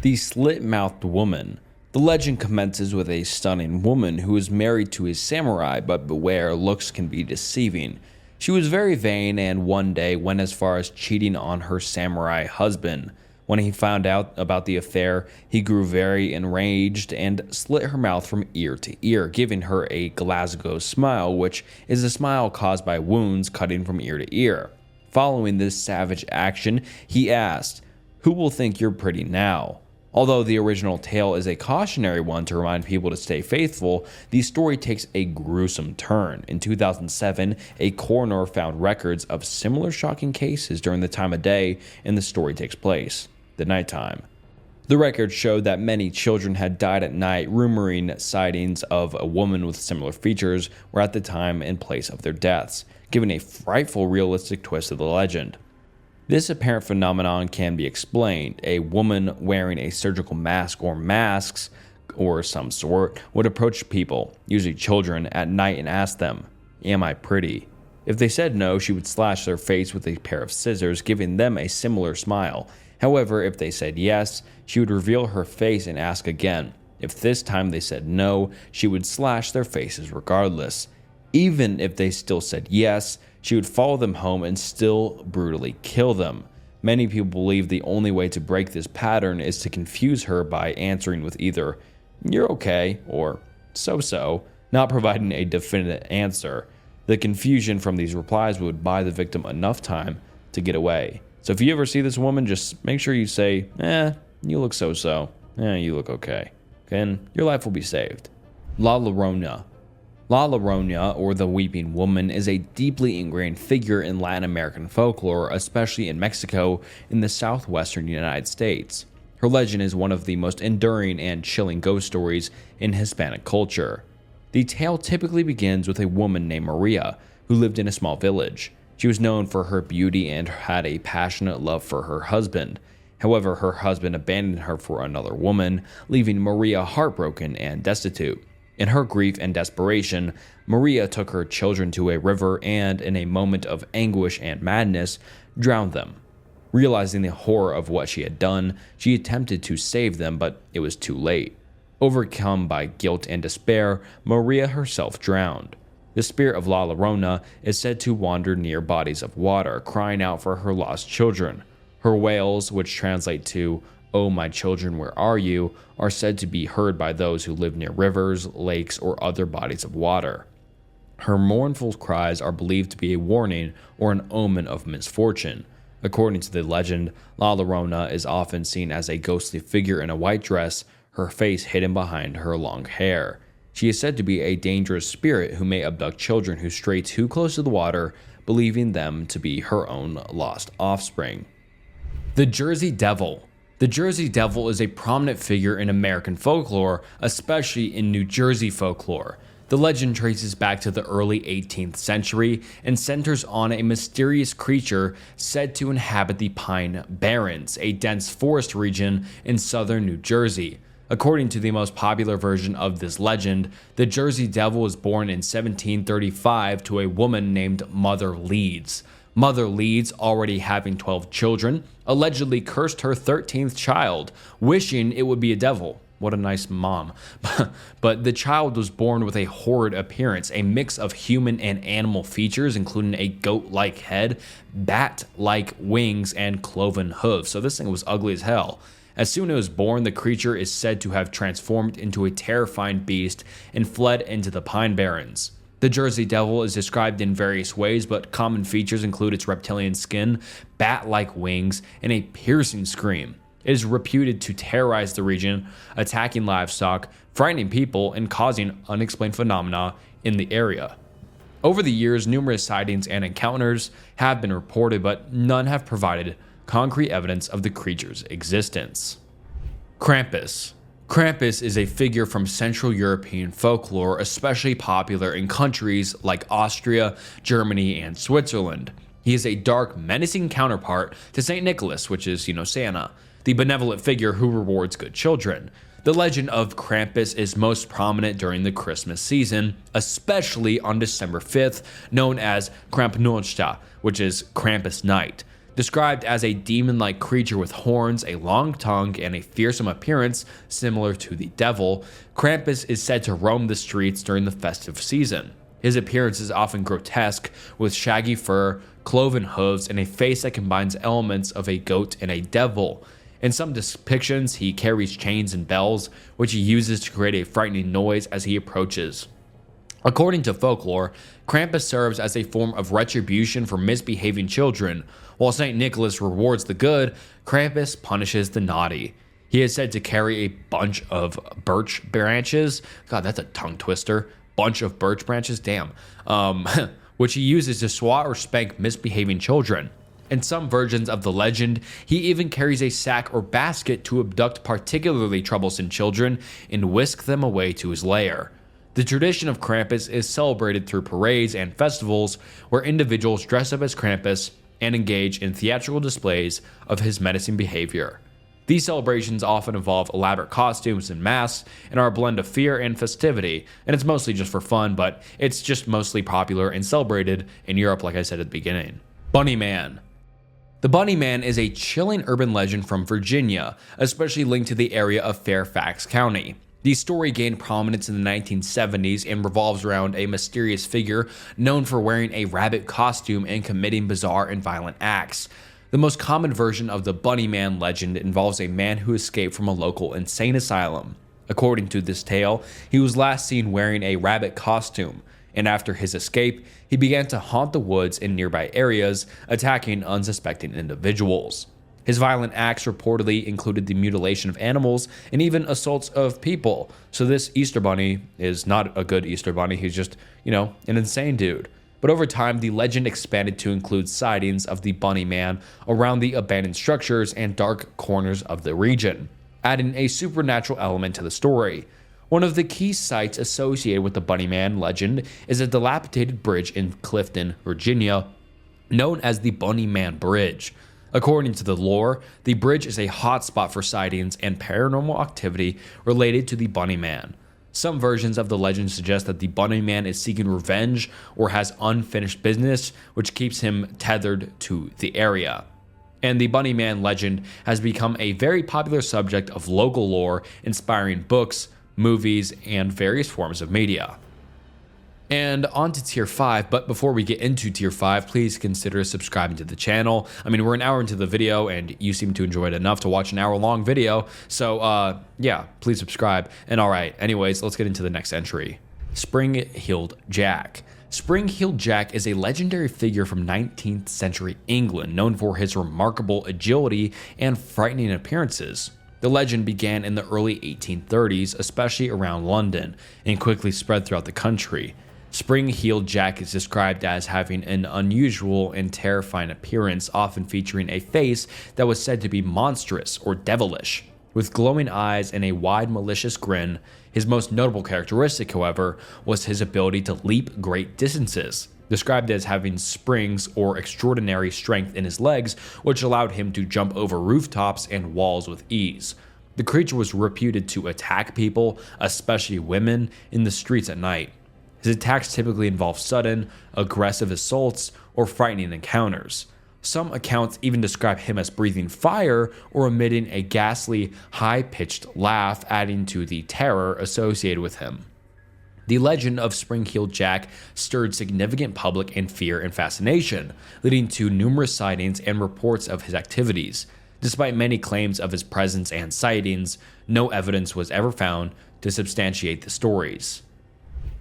The Slit-Mouthed Woman. The legend commences with a stunning woman who is married to a samurai, but beware, looks can be deceiving. She was very vain and one day went as far as cheating on her samurai husband. When he found out about the affair, he grew very enraged and slit her mouth from ear to ear, giving her a Glasgow smile, which is a smile caused by wounds cutting from ear to ear. Following this savage action, he asked, "Who will think you're pretty now?" Although the original tale is a cautionary one to remind people to stay faithful, the story takes a gruesome turn. In 2007, a coroner found records of similar shocking cases during the time of day and the story takes place, the nighttime. The records showed that many children had died at night, rumoring sightings of a woman with similar features were at the time and place of their deaths, giving a frightful realistic twist to the legend. This apparent phenomenon can be explained. A woman wearing a surgical mask or masks or some sort would approach people, usually children, at night and ask them, "Am I pretty?" If they said no, she would slash their face with a pair of scissors, giving them a similar smile. However, if they said yes, she would reveal her face and ask again. If this time they said no, she would slash their faces regardless. Even if they still said yes, she would follow them home and still brutally kill them. Many people believe the only way to break this pattern is to confuse her by answering with either, "You're okay," or "So-so," not providing a definitive answer. The confusion from these replies would buy the victim enough time to get away. So if you ever see this woman, just make sure you say, "You look so-so," "You look okay," and your life will be saved. La Llorona. La Llorona, or the Weeping Woman, is a deeply ingrained figure in Latin American folklore, especially in Mexico in the southwestern United States. Her legend is one of the most enduring and chilling ghost stories in Hispanic culture. The tale typically begins with a woman named Maria, who lived in a small village. She was known for her beauty and had a passionate love for her husband. However, her husband abandoned her for another woman, leaving Maria heartbroken and destitute. In her grief and desperation, Maria took her children to a river and, in a moment of anguish and madness, drowned them. Realizing the horror of what she had done, she attempted to save them, but it was too late. Overcome by guilt and despair, Maria herself drowned. The spirit of La Llorona is said to wander near bodies of water, crying out for her lost children. Her wails, which translate to, "Oh my children, where are you?" are said to be heard by those who live near rivers, lakes, or other bodies of water. Her mournful cries are believed to be a warning or an omen of misfortune. According to the legend, La Llorona is often seen as a ghostly figure in a white dress, her face hidden behind her long hair. She is said to be a dangerous spirit who may abduct children who stray too close to the water, believing them to be her own lost offspring. The Jersey Devil. The Jersey Devil is a prominent figure in American folklore, especially in New Jersey folklore. The legend traces back to the early 18th century and centers on a mysterious creature said to inhabit the Pine Barrens, a dense forest region in southern New Jersey. According to the most popular version of this legend, the Jersey Devil was born in 1735 to a woman named Mother Leeds. Mother Leeds, already having 12 children, allegedly cursed her 13th child, wishing it would be a devil. What a nice mom. But the child was born with a horrid appearance, a mix of human and animal features, including a goat-like head, bat-like wings, and cloven hooves. So this thing was ugly as hell. As soon as it was born, the creature is said to have transformed into a terrifying beast and fled into the Pine Barrens. The Jersey Devil is described in various ways, but common features include its reptilian skin, bat-like wings, and a piercing scream. It is reputed to terrorize the region, attacking livestock, frightening people, and causing unexplained phenomena in the area. Over the years, numerous sightings and encounters have been reported, but none have provided concrete evidence of the creature's existence. Krampus. Krampus is a figure from Central European folklore, especially popular in countries like Austria, Germany, and Switzerland. He is a dark, menacing counterpart to St. Nicholas, which is, Santa, the benevolent figure who rewards good children. The legend of Krampus is most prominent during the Christmas season, especially on December 5th, known as Krampusnacht, which is Krampus Night. Described as a demon-like creature with horns, a long tongue, and a fearsome appearance similar to the devil, Krampus is said to roam the streets during the festive season. His appearance is often grotesque, with shaggy fur, cloven hooves, and a face that combines elements of a goat and a devil. In some depictions, he carries chains and bells, which he uses to create a frightening noise as he approaches. According to folklore, Krampus serves as a form of retribution for misbehaving children. While St. Nicholas rewards the good, Krampus punishes the naughty. He is said to carry a bunch of birch branches. God, that's a tongue twister. Bunch of birch branches, damn. Which he uses to swat or spank misbehaving children. In some versions of the legend, he even carries a sack or basket to abduct particularly troublesome children and whisk them away to his lair. The tradition of Krampus is celebrated through parades and festivals where individuals dress up as Krampus and engage in theatrical displays of his menacing behavior. These celebrations often involve elaborate costumes and masks and are a blend of fear and festivity, and it's mostly just for fun, but it's just mostly popular and celebrated in Europe, like I said at the beginning. Bunnyman. The Bunnyman is a chilling urban legend from Virginia, especially linked to the area of Fairfax County. The story gained prominence in the 1970s and revolves around a mysterious figure known for wearing a rabbit costume and committing bizarre and violent acts. The most common version of the Bunnyman legend involves a man who escaped from a local insane asylum. According to this tale, he was last seen wearing a rabbit costume, and after his escape, he began to haunt the woods in nearby areas, attacking unsuspecting individuals. His violent acts reportedly included the mutilation of animals and even assaults of people. So this Easter Bunny is not a good Easter Bunny, he's just, an insane dude. But over time, the legend expanded to include sightings of the Bunnyman around the abandoned structures and dark corners of the region, adding a supernatural element to the story. One of the key sites associated with the Bunnyman legend is a dilapidated bridge in Clifton, Virginia, known as the Bunnyman Bridge. According to the lore, the bridge is a hotspot for sightings and paranormal activity related to the Bunnyman. Some versions of the legend suggest that the Bunnyman is seeking revenge or has unfinished business, which keeps him tethered to the area. And the Bunnyman legend has become a very popular subject of local lore, inspiring books, movies, and various forms of media. And on to Tier 5, but before we get into Tier 5, please consider subscribing to the channel. I mean, we're an hour into the video, and you seem to enjoy it enough to watch an hour-long video, so yeah, please subscribe. And alright, anyways, let's get into the next entry. Spring-Heeled Jack. Spring-Heeled Jack is a legendary figure from 19th century England, known for his remarkable agility and frightening appearances. The legend began in the early 1830s, especially around London, and quickly spread throughout the country. Spring-Heeled Jack is described as having an unusual and terrifying appearance, often featuring a face that was said to be monstrous or devilish. With glowing eyes and a wide, malicious grin, his most notable characteristic, however, was his ability to leap great distances, described as having springs or extraordinary strength in his legs, which allowed him to jump over rooftops and walls with ease. The creature was reputed to attack people, especially women, in the streets at night. His attacks typically involve sudden, aggressive assaults or frightening encounters. Some accounts even describe him as breathing fire or emitting a ghastly, high-pitched laugh, adding to the terror associated with him. The legend of Spring-Heeled Jack stirred significant public and fear and fascination, leading to numerous sightings and reports of his activities. Despite many claims of his presence and sightings, no evidence was ever found to substantiate the stories.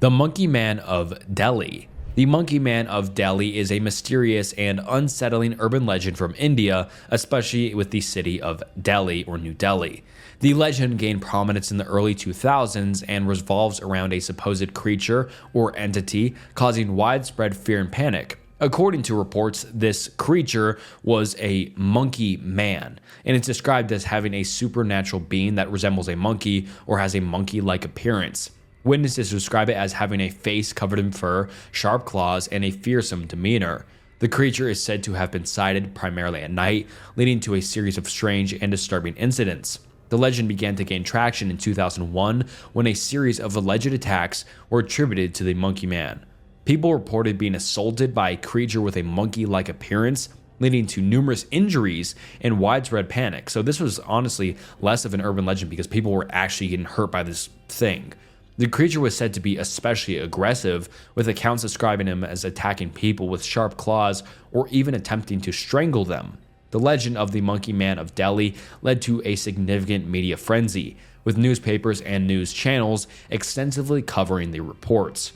The Monkey Man of Delhi. The Monkey Man of Delhi is a mysterious and unsettling urban legend from India, especially with the city of Delhi or New Delhi. The legend gained prominence in the early 2000s and revolves around a supposed creature or entity causing widespread fear and panic. According to reports, this creature was a monkey man, and it's described as having a supernatural being that resembles a monkey or has a monkey-like appearance. Witnesses describe it as having a face covered in fur, sharp claws, and a fearsome demeanor. The creature is said to have been sighted primarily at night, leading to a series of strange and disturbing incidents. The legend began to gain traction in 2001 when a series of alleged attacks were attributed to the Monkey Man. People reported being assaulted by a creature with a monkey-like appearance, leading to numerous injuries and widespread panic. So this was honestly less of an urban legend because people were actually getting hurt by this thing. The creature was said to be especially aggressive, with accounts describing him as attacking people with sharp claws or even attempting to strangle them. The legend of the Monkey Man of Delhi led to a significant media frenzy, with newspapers and news channels extensively covering the reports.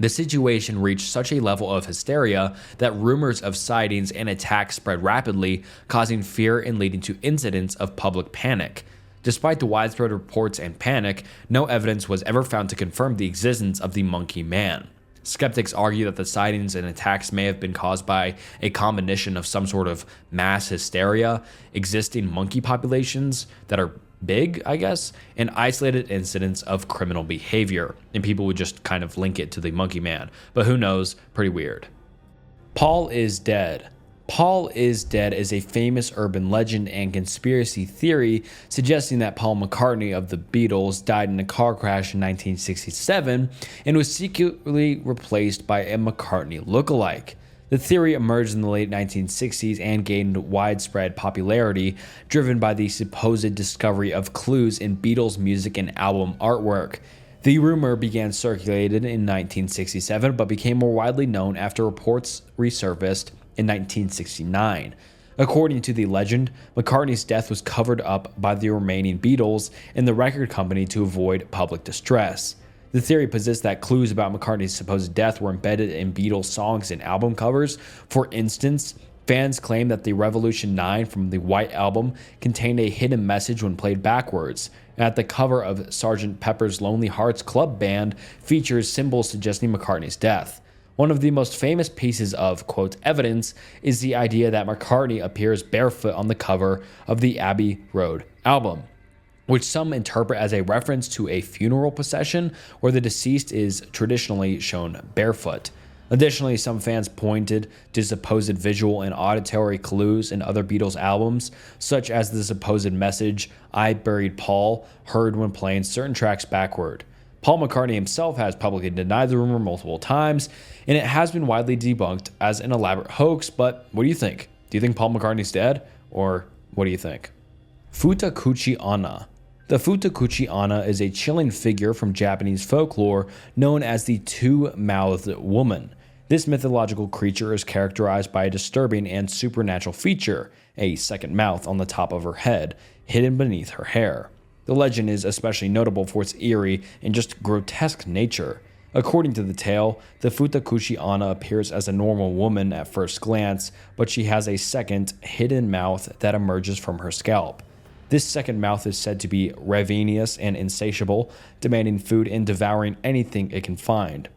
The situation reached such a level of hysteria that rumors of sightings and attacks spread rapidly, causing fear and leading to incidents of public panic. Despite the widespread reports and panic, no evidence was ever found to confirm the existence of the Monkey Man. Skeptics argue that the sightings and attacks may have been caused by a combination of some sort of mass hysteria, existing monkey populations that are big, I guess, and isolated incidents of criminal behavior, and people would just kind of link it to the Monkey Man. But who knows? Pretty weird. Paul is dead. Paul is dead is a famous urban legend and conspiracy theory suggesting that Paul McCartney of the Beatles died in a car crash in 1967 and was secretly replaced by a McCartney lookalike. The theory emerged in the late 1960s and gained widespread popularity, driven by the supposed discovery of clues in Beatles music and album artwork. The rumor began circulated in 1967 but became more widely known after reports resurfaced in 1969. According to the legend, McCartney's death was covered up by the remaining Beatles and the record company to avoid public distress. The theory posits that clues about McCartney's supposed death were embedded in Beatles songs and album covers. For instance, fans claim that the Revolution 9 from the White Album contained a hidden message when played backwards, and that the cover of Sgt. Pepper's Lonely Hearts Club Band features symbols suggesting McCartney's death. One of the most famous pieces of, quote, evidence is the idea that McCartney appears barefoot on the cover of the Abbey Road album, which some interpret as a reference to a funeral procession where the deceased is traditionally shown barefoot. Additionally, some fans pointed to supposed visual and auditory clues in other Beatles albums, such as the supposed message, "I buried Paul," heard when playing certain tracks backward. Paul McCartney himself has publicly denied the rumor multiple times, and it has been widely debunked as an elaborate hoax, but what do you think? Do you think Paul McCartney's dead, or what do you think? Futakuchi An. The Futakuchi An is a chilling figure from Japanese folklore known as the two-mouthed woman. This mythological creature is characterized by a disturbing and supernatural feature, a second mouth on the top of her head, hidden beneath her hair. The legend is especially notable for its eerie and just grotesque nature. According to the tale, the Futakuchi An appears as a normal woman at first glance, but she has a second, hidden mouth that emerges from her scalp. This second mouth is said to be ravenous and insatiable, demanding food and devouring anything it can find.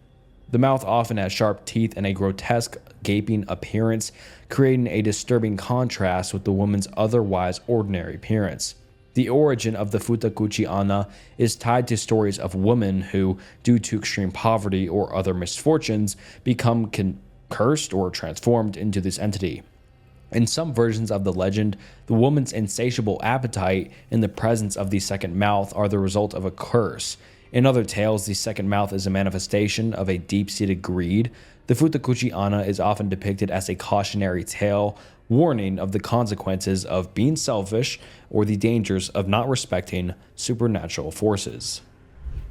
The mouth often has sharp teeth and a grotesque, gaping appearance, creating a disturbing contrast with the woman's otherwise ordinary appearance. The origin of the Futakuchi An is tied to stories of women who, due to extreme poverty or other misfortunes, become cursed or transformed into this entity. In some versions of the legend, the woman's insatiable appetite and the presence of the second mouth are the result of a curse. In other tales, the second mouth is a manifestation of a deep-seated greed. The Futakuchi An is often depicted as a cautionary tale, warning of the consequences of being selfish or the dangers of not respecting supernatural forces.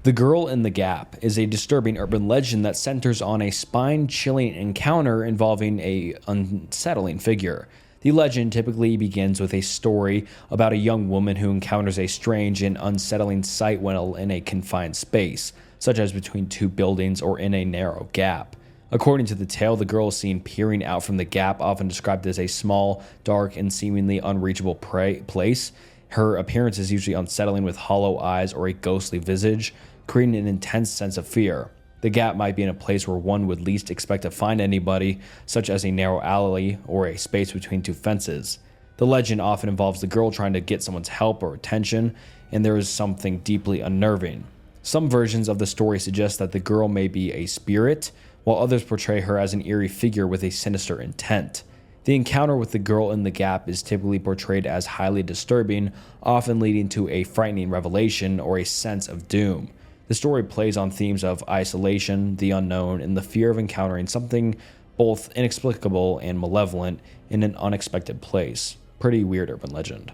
The Girl in the Gap is a disturbing urban legend that centers on a spine-chilling encounter involving an unsettling figure. The legend typically begins with a story about a young woman who encounters a strange and unsettling sight when in a confined space, such as between two buildings or in a narrow gap. According to the tale, the girl is seen peering out from the gap, often described as a small, dark, and seemingly unreachable place. Her appearance is usually unsettling with hollow eyes or a ghostly visage, creating an intense sense of fear. The gap might be in a place where one would least expect to find anybody, such as a narrow alley or a space between two fences. The legend often involves the girl trying to get someone's help or attention, and there is something deeply unnerving. Some versions of the story suggest that the girl may be a spirit, while others portray her as an eerie figure with a sinister intent. The encounter with the girl in the gap is typically portrayed as highly disturbing, often leading to a frightening revelation or a sense of doom. The story plays on themes of isolation, the unknown, and the fear of encountering something both inexplicable and malevolent in an unexpected place. Pretty weird urban legend.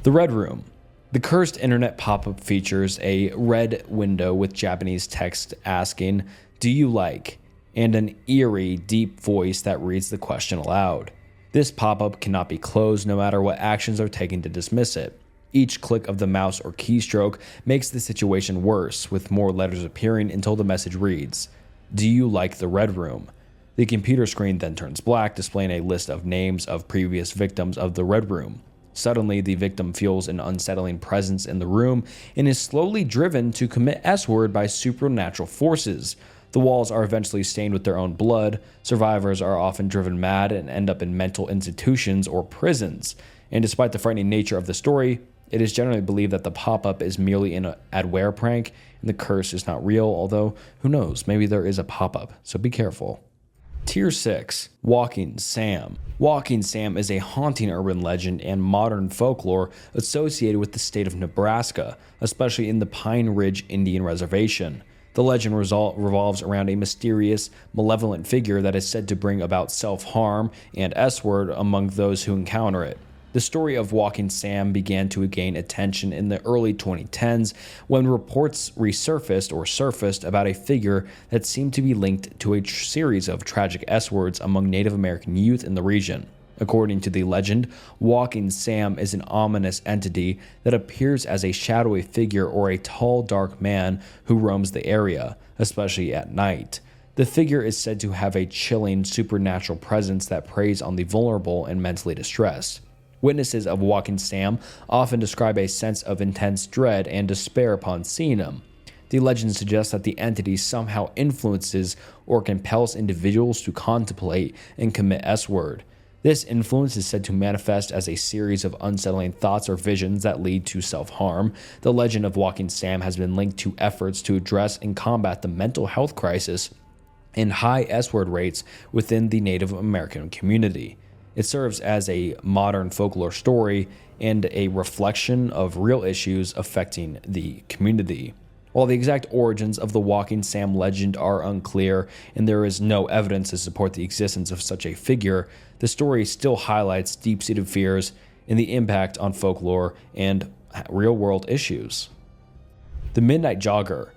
The Red Room. The cursed internet pop-up features a red window with Japanese text asking, "Do you like?" and an eerie, deep voice that reads the question aloud. This pop-up cannot be closed no matter what actions are taken to dismiss it. Each click of the mouse or keystroke makes the situation worse, with more letters appearing until the message reads, "Do you like the Red Room?" The computer screen then turns black, displaying a list of names of previous victims of the Red Room. Suddenly, the victim feels an unsettling presence in the room and is slowly driven to commit S-word by supernatural forces. The walls are eventually stained with their own blood. Survivors are often driven mad and end up in mental institutions or prisons. And despite the frightening nature of the story, it is generally believed that the pop-up is merely an adware prank and the curse is not real, although who knows, maybe there is a pop-up, so be careful. Tier 6. Walking Sam. Walking Sam is a haunting urban legend and modern folklore associated with the state of Nebraska, especially in the Pine Ridge Indian Reservation. The legend revolves around a mysterious, malevolent figure that is said to bring about self-harm and S-word among those who encounter it. The story of Walking Sam began to gain attention in the early 2010s when reports surfaced about a figure that seemed to be linked to a series of tragic S-words among Native American youth in the region. According to the legend, Walking Sam is an ominous entity that appears as a shadowy figure or a tall, dark man who roams the area, especially at night. The figure is said to have a chilling, supernatural presence that preys on the vulnerable and mentally distressed. Witnesses of Walking Sam often describe a sense of intense dread and despair upon seeing him. The legend suggests that the entity somehow influences or compels individuals to contemplate and commit S-word. This influence is said to manifest as a series of unsettling thoughts or visions that lead to self-harm. The legend of Walking Sam has been linked to efforts to address and combat the mental health crisis and high S-word rates within the Native American community. It serves as a modern folklore story and a reflection of real issues affecting the community. While the exact origins of the Walking Sam legend are unclear and there is no evidence to support the existence of such a figure, the story still highlights deep-seated fears and the impact on folklore and real-world issues. The Midnight Jogger.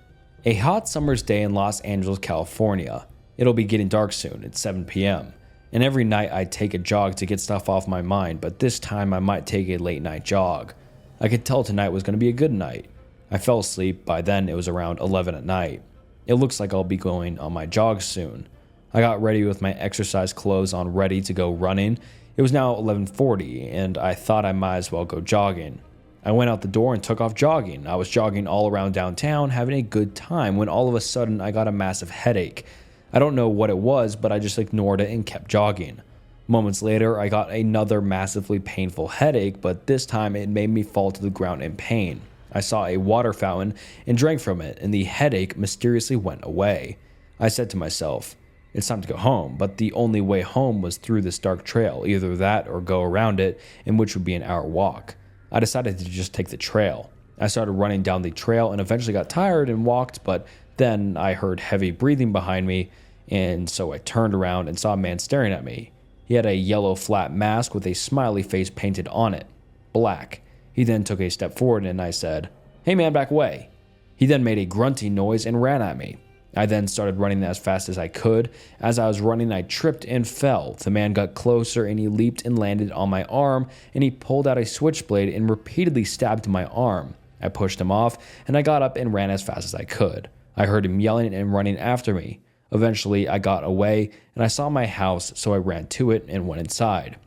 A hot summer's day in Los Angeles, California. It'll be getting dark soon. It's 7 p.m. And every night I take a jog to get stuff off my mind, but this time I might take a late night jog. I could tell tonight was going to be a good night. I fell asleep. By then it was around 11 at night. It looks like I'll be going on my jog soon. I got ready with my exercise clothes on, ready to go running. It was now 11:40 and I thought I might as well go jogging. I went out the door and took off jogging. I was jogging all around downtown having a good time when all of a sudden I got a massive headache. I don't know what it was, but I just ignored it and kept jogging. Moments later, I got another massively painful headache, but this time it made me fall to the ground in pain. I saw a water fountain and drank from it, and the headache mysteriously went away. I said to myself, it's time to go home, but the only way home was through this dark trail, either that or go around it, in which would be an hour walk. I decided to just take the trail. I started running down the trail and eventually got tired and walked, but then I heard heavy breathing behind me, and so I turned around and saw a man staring at me. He had a yellow flat mask with a smiley face painted on it. Black. He then took a step forward and I said, "Hey man, back away." He then made a grunting noise and ran at me. I then started running as fast as I could. As I was running, I tripped and fell. The man got closer and he leaped and landed on my arm, and he pulled out a switchblade and repeatedly stabbed my arm. I pushed him off and I got up and ran as fast as I could. I heard him yelling and running after me. Eventually, I got away and I saw my house, so I ran to it and went inside.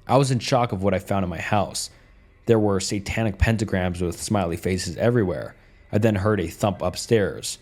I was in shock of what I found in my house. There were satanic pentagrams with smiley faces everywhere. I then heard a thump upstairs.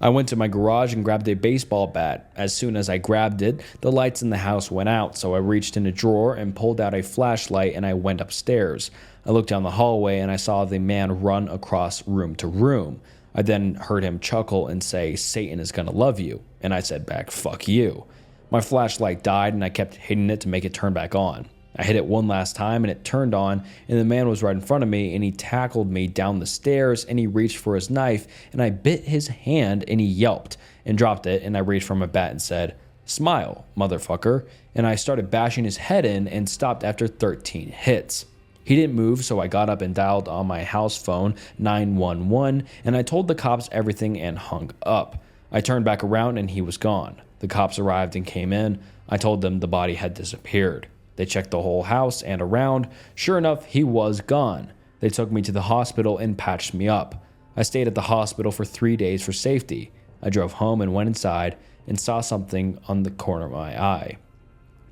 I went to my garage and grabbed a baseball bat. As soon as I grabbed it, the lights in the house went out, so I reached in a drawer and pulled out a flashlight and I went upstairs. I looked down the hallway and I saw the man run across room to room. I then heard him chuckle and say, "Satan is gonna love you." And I said back, "Fuck you." My flashlight died and I kept hitting it to make it turn back on. I hit it one last time and it turned on, and the man was right in front of me and he tackled me down the stairs and he reached for his knife and I bit his hand and he yelped and dropped it, and I reached for my bat and said, "Smile, motherfucker." And I started bashing his head in and stopped after 13 hits. He didn't move, so I got up and dialed on my house phone 911, and I told the cops everything and hung up. I turned back around and he was gone. The cops arrived and came in. I told them the body had disappeared. They checked the whole house and around. Sure enough, he was gone. They took me to the hospital and patched me up. I stayed at the hospital for 3 days for safety. I drove home and went inside and saw something on the corner of my eye.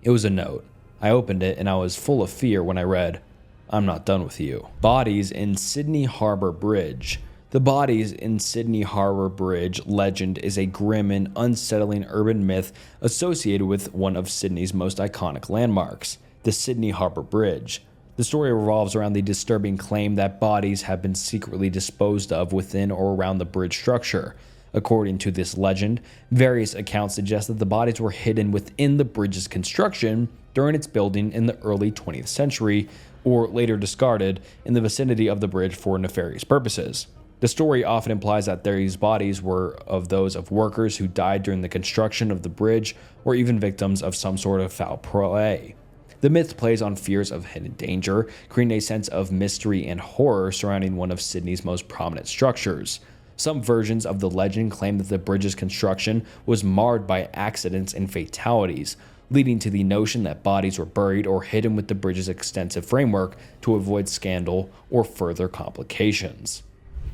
It was a note. I opened it and I was full of fear when I read, "I'm not done with you." Bodies in Sydney Harbour Bridge. The bodies in Sydney Harbour Bridge legend is a grim and unsettling urban myth associated with one of Sydney's most iconic landmarks, the Sydney Harbour Bridge. The story revolves around the disturbing claim that bodies have been secretly disposed of within or around the bridge structure. According to this legend, various accounts suggest that the bodies were hidden within the bridge's construction during its building in the early 20th century, or later discarded in the vicinity of the bridge for nefarious purposes. The story often implies that these bodies were of those of workers who died during the construction of the bridge, or even victims of some sort of foul play. The myth plays on fears of hidden danger, creating a sense of mystery and horror surrounding one of Sydney's most prominent structures. Some versions of the legend claim that the bridge's construction was marred by accidents and fatalities, leading to the notion that bodies were buried or hidden with the bridge's extensive framework to avoid scandal or further complications.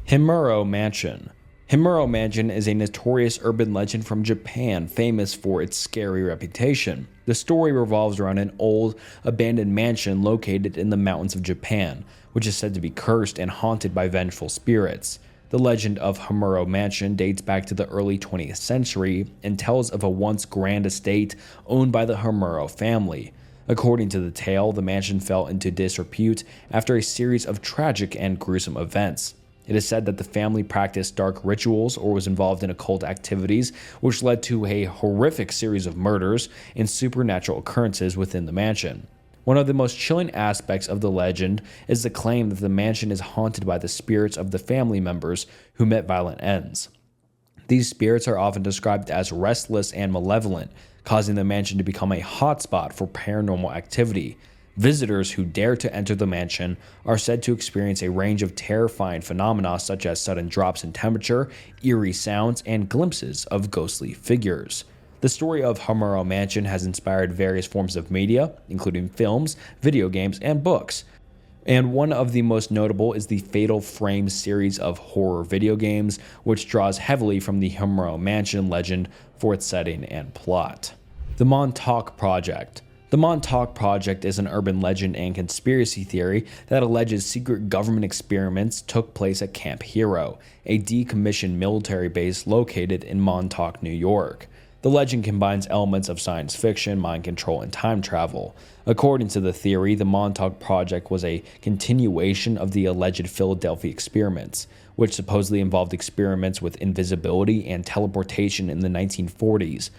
Himuro Mansion. Himuro Mansion is a notorious urban legend from Japan famous for its scary reputation. The story revolves around an old, abandoned mansion located in the mountains of Japan, which is said to be cursed and haunted by vengeful spirits. The legend of Himuro Mansion dates back to the early 20th century and tells of a once grand estate owned by the Himuro family. According to the tale, the mansion fell into disrepute after a series of tragic and gruesome events. It is said that the family practiced dark rituals or was involved in occult activities, which led to a horrific series of murders and supernatural occurrences within the mansion. One of the most chilling aspects of the legend is the claim that the mansion is haunted by the spirits of the family members who met violent ends. These spirits are often described as restless and malevolent, causing the mansion to become a hotspot for paranormal activity. Visitors who dare to enter the mansion are said to experience a range of terrifying phenomena such as sudden drops in temperature, eerie sounds, and glimpses of ghostly figures. The story of Himuro Mansion has inspired various forms of media, including films, video games, and books. And one of the most notable is the Fatal Frame series of horror video games, which draws heavily from the Himuro Mansion legend for its setting and plot. The Montauk Project. The Montauk Project is an urban legend and conspiracy theory that alleges secret government experiments took place at Camp Hero, a decommissioned military base located in Montauk, New York. The legend combines elements of science fiction, mind control, and time travel. According to the theory, the Montauk Project was a continuation of the alleged Philadelphia experiments, which supposedly involved experiments with invisibility and teleportation in the 1940s.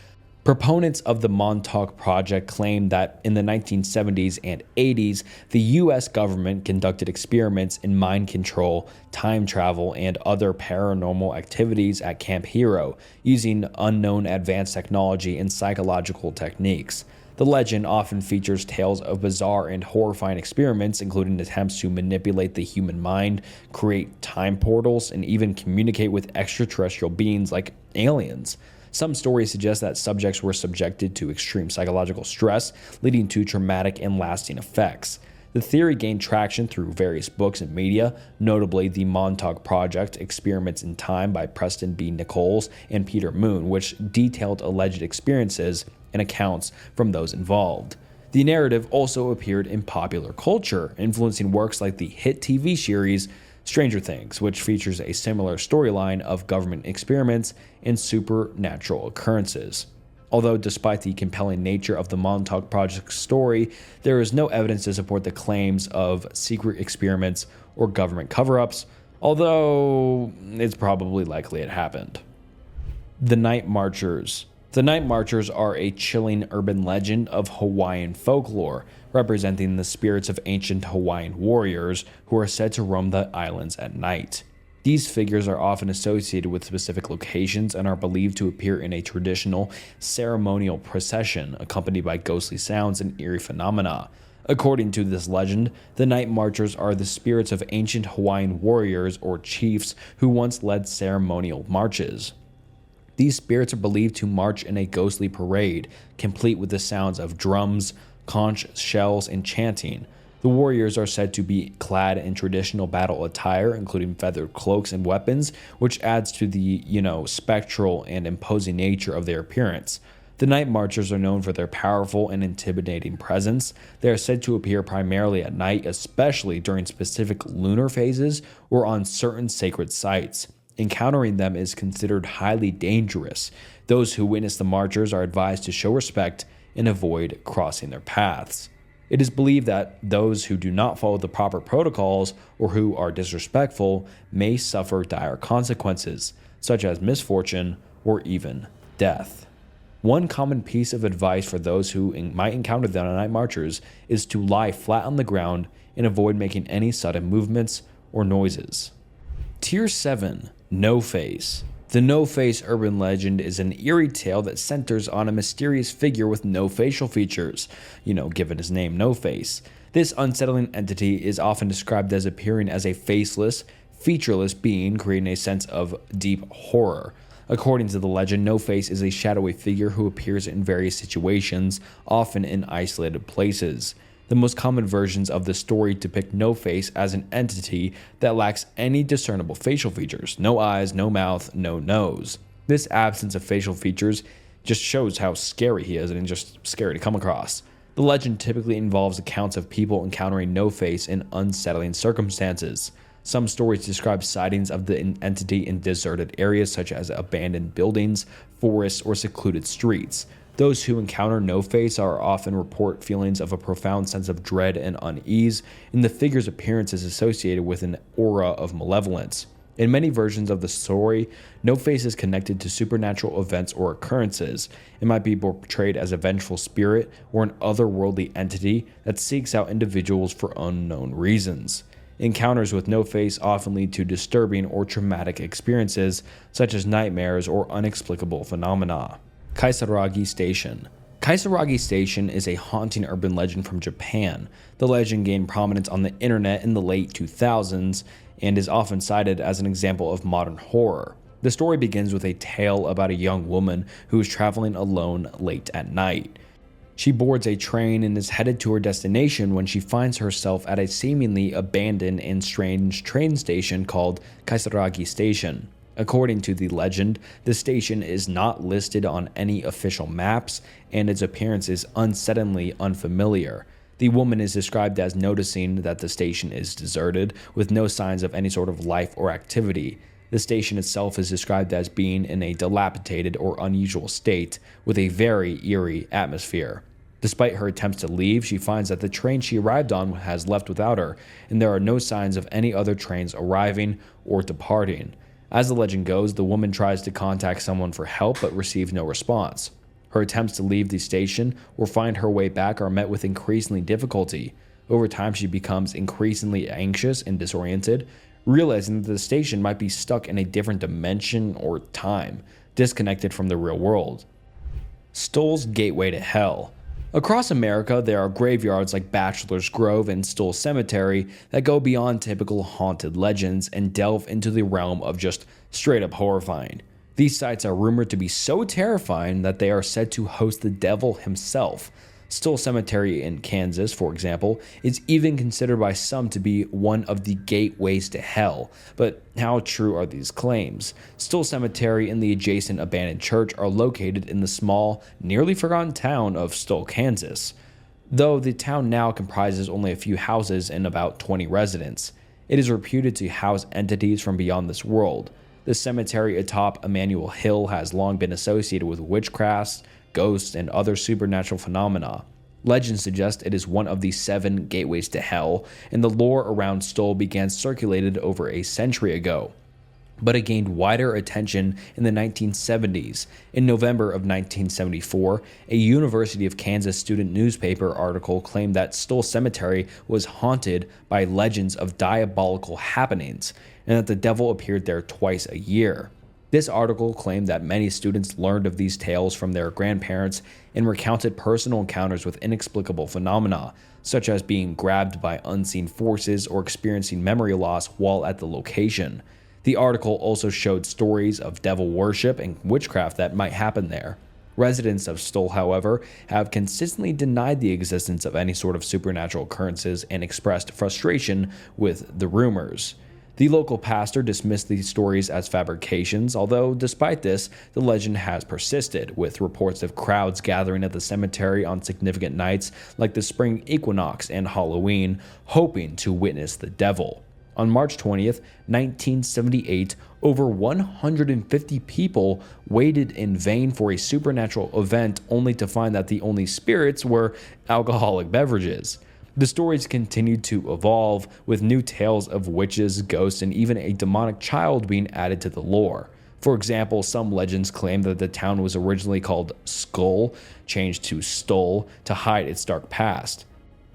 Proponents of the Montauk Project claim that in the 1970s and 80s, the U.S. government conducted experiments in mind control, time travel, and other paranormal activities at Camp Hero, using unknown advanced technology and psychological techniques. The legend often features tales of bizarre and horrifying experiments, including attempts to manipulate the human mind, create time portals, and even communicate with extraterrestrial beings like aliens. Some stories suggest that subjects were subjected to extreme psychological stress, leading to traumatic and lasting effects. The theory gained traction through various books and media, notably the Montauk Project, Experiments in Time by Preston B. Nichols and Peter Moon, which detailed alleged experiences and accounts from those involved. The narrative also appeared in popular culture, influencing works like the hit TV series Stranger Things, which features a similar storyline of government experiments and supernatural occurrences. Although despite the compelling nature of the Montauk Project story, there is no evidence to support the claims of secret experiments or government cover-ups, although it's probably likely it happened. The Night Marchers. The Night Marchers are a chilling urban legend of Hawaiian folklore, representing the spirits of ancient Hawaiian warriors who are said to roam the islands at night. These figures are often associated with specific locations and are believed to appear in a traditional ceremonial procession accompanied by ghostly sounds and eerie phenomena. According to this legend, the night marchers are the spirits of ancient Hawaiian warriors or chiefs who once led ceremonial marches. These spirits are believed to march in a ghostly parade, complete with the sounds of drums, conch shells, and chanting. The warriors are said to be clad in traditional battle attire, including feathered cloaks and weapons, which adds to the, spectral and imposing nature of their appearance. The night marchers are known for their powerful and intimidating presence. They are said to appear primarily at night, especially during specific lunar phases or on certain sacred sites. Encountering them is considered highly dangerous. Those who witness the marchers are advised to show respect and avoid crossing their paths. It is believed that those who do not follow the proper protocols or who are disrespectful may suffer dire consequences, such as misfortune or even death. One common piece of advice for those who might encounter the night marchers is to lie flat on the ground and avoid making any sudden movements or noises. Tier 7. No Face. The No Face urban legend is an eerie tale that centers on a mysterious figure with no facial features, given his name No Face. This unsettling entity is often described as appearing as a faceless, featureless being, creating a sense of deep horror. According to the legend, No Face is a shadowy figure who appears in various situations, often in isolated places. The most common versions of the story depict No Face as an entity that lacks any discernible facial features. No eyes, no mouth, no nose. This absence of facial features just shows how scary he is and just scary to come across. The legend typically involves accounts of people encountering No Face in unsettling circumstances. Some stories describe sightings of the entity in deserted areas such as abandoned buildings, forests, or secluded streets. Those who encounter No Face are often report feelings of a profound sense of dread and unease, and the figure's appearance is associated with an aura of malevolence. In many versions of the story, No Face is connected to supernatural events or occurrences. It might be portrayed as a vengeful spirit or an otherworldly entity that seeks out individuals for unknown reasons. Encounters with No Face often lead to disturbing or traumatic experiences, such as nightmares or inexplicable phenomena. Kaisaragi Station. Kaisaragi Station is a haunting urban legend from Japan. The legend gained prominence on the internet in the late 2000s and is often cited as an example of modern horror. The story begins with a tale about a young woman who is traveling alone late at night. She boards a train and is headed to her destination when she finds herself at a seemingly abandoned and strange train station called Kaisaragi Station. According to the legend, the station is not listed on any official maps, and its appearance is unsettlingly unfamiliar. The woman is described as noticing that the station is deserted, with no signs of any sort of life or activity. The station itself is described as being in a dilapidated or unusual state, with a very eerie atmosphere. Despite her attempts to leave, she finds that the train she arrived on has left without her, and there are no signs of any other trains arriving or departing. As the legend goes, the woman tries to contact someone for help but receives no response. Her attempts to leave the station or find her way back are met with increasingly difficulty. Over time, she becomes increasingly anxious and disoriented, realizing that the station might be stuck in a different dimension or time, disconnected from the real world. Stoll's Gateway to Hell. Across America, there are graveyards like Bachelor's Grove and Stoll Cemetery that go beyond typical haunted legends and delve into the realm of just straight up horrifying. These sites are rumored to be so terrifying that they are said to host the devil himself. Stoll Cemetery in Kansas, for example, is even considered by some to be one of the gateways to hell. But how true are these claims? Stoll Cemetery and the adjacent abandoned church are located in the small, nearly forgotten town of Stoll, Kansas. Though the town now comprises only a few houses and about 20 residents, it is reputed to house entities from beyond this world. The cemetery atop Emmanuel Hill has long been associated with witchcraft, ghosts, and other supernatural phenomena. Legends suggest it is one of the 7 gateways to hell, and the lore around Stoll began circulated over a century ago. But it gained wider attention in the 1970s. In November of 1974, a University of Kansas student newspaper article claimed that Stoll Cemetery was haunted by legends of diabolical happenings, and that the devil appeared there twice a year. This article claimed that many students learned of these tales from their grandparents and recounted personal encounters with inexplicable phenomena, such as being grabbed by unseen forces or experiencing memory loss while at the location. The article also showed stories of devil worship and witchcraft that might happen there. Residents of Stoll, however, have consistently denied the existence of any sort of supernatural occurrences and expressed frustration with the rumors. The local pastor dismissed these stories as fabrications, although despite this, the legend has persisted, with reports of crowds gathering at the cemetery on significant nights like the spring equinox and Halloween, hoping to witness the devil. On March 20th, 1978, over 150 people waited in vain for a supernatural event only to find that the only spirits were alcoholic beverages. The stories continued to evolve, with new tales of witches, ghosts, and even a demonic child being added to the lore. For example, some legends claim that the town was originally called Skull, changed to Stoll to hide its dark past.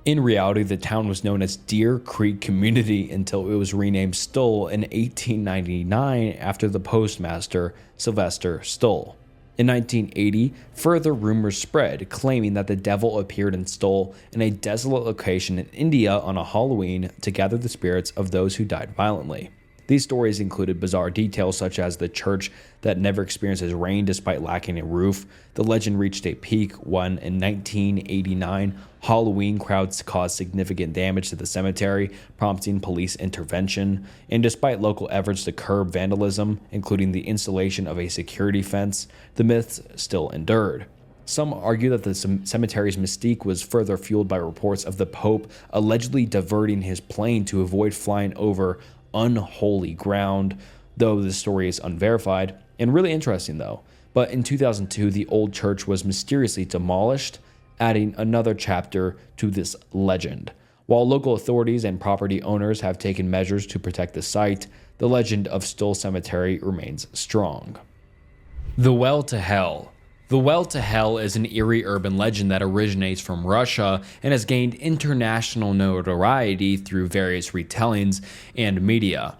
In reality, the town was known as Deer Creek Community until it was renamed Stoll in 1899 after the postmaster, Sylvester Stoll. In 1980, further rumors spread, claiming that the devil appeared in Stoll in a desolate location in India on a Halloween to gather the spirits of those who died violently. These stories included bizarre details such as the church that never experiences rain despite lacking a roof. The legend reached a peak when, in 1989, Halloween crowds caused significant damage to the cemetery, prompting police intervention. And despite local efforts to curb vandalism, including the installation of a security fence, the myths still endured. Some argue that the cemetery's mystique was further fueled by reports of the Pope allegedly diverting his plane to avoid flying over unholy ground, though the story is unverified and really interesting though. But in 2002, the old church was mysteriously demolished, adding another chapter to this legend. While local authorities and property owners have taken measures to protect the site, the legend of Stoll Cemetery remains strong. The Well to Hell. The Well to Hell is an eerie urban legend that originates from Russia and has gained international notoriety through various retellings and media.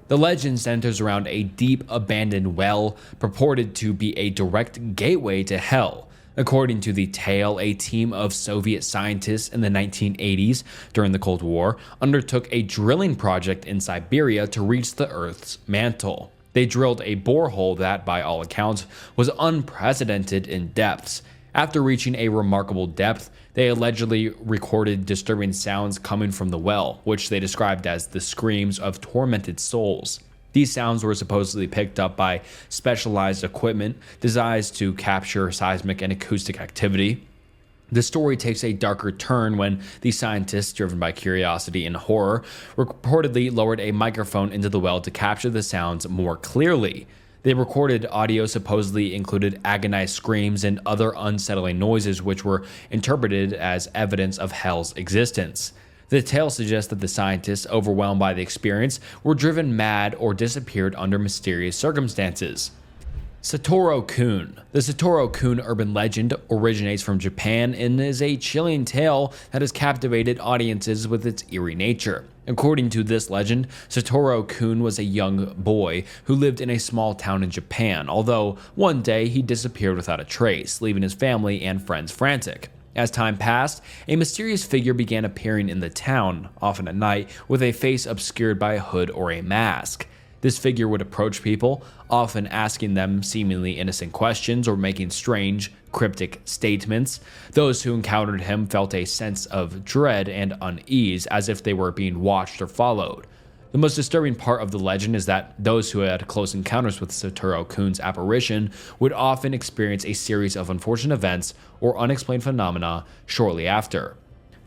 The legend centers around a deep abandoned well purported to be a direct gateway to hell. According to the tale, a team of Soviet scientists in the 1980s, during the Cold War, undertook a drilling project in Siberia to reach the Earth's mantle. They drilled a borehole that, by all accounts, was unprecedented in depths. After reaching a remarkable depth, they allegedly recorded disturbing sounds coming from the well, which they described as the screams of tormented souls. These sounds were supposedly picked up by specialized equipment designed to capture seismic and acoustic activity. The story takes a darker turn when the scientists, driven by curiosity and horror, reportedly lowered a microphone into the well to capture the sounds more clearly. They recorded audio supposedly included agonized screams and other unsettling noises, which were interpreted as evidence of hell's existence. The tale suggests that the scientists, overwhelmed by the experience, were driven mad or disappeared under mysterious circumstances. Satoru-kun. The Satoru-kun urban legend originates from Japan and is a chilling tale that has captivated audiences with its eerie nature. According to this legend, Satoru-kun was a young boy who lived in a small town in Japan, although one day he disappeared without a trace, leaving his family and friends frantic. As time passed, a mysterious figure began appearing in the town, often at night, with a face obscured by a hood or a mask. This figure would approach people, often asking them seemingly innocent questions or making strange, cryptic statements. Those who encountered him felt a sense of dread and unease, as if they were being watched or followed. The most disturbing part of the legend is that those who had close encounters with Satoru-kun's apparition would often experience a series of unfortunate events or unexplained phenomena shortly after.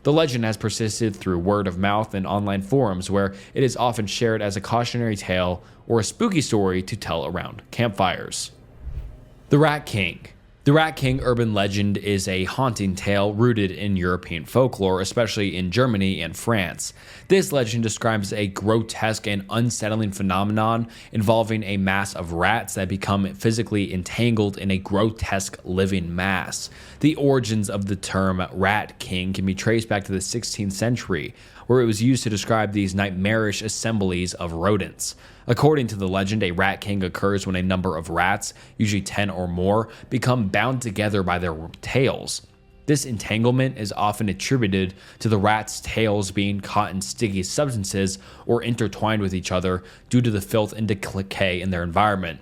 The legend has persisted through word of mouth and online forums, where it is often shared as a cautionary tale or a spooky story to tell around campfires. The Rat King. The Rat King urban legend is a haunting tale rooted in European folklore, especially in Germany and France. This legend describes a grotesque and unsettling phenomenon involving a mass of rats that become physically entangled in a grotesque living mass. The origins of the term Rat King can be traced back to the 16th century, where it was used to describe these nightmarish assemblies of rodents. According to the legend, a rat king occurs when a number of rats, usually 10 or more, become bound together by their tails. This entanglement is often attributed to the rats' tails being caught in sticky substances or intertwined with each other due to the filth and decay in their environment.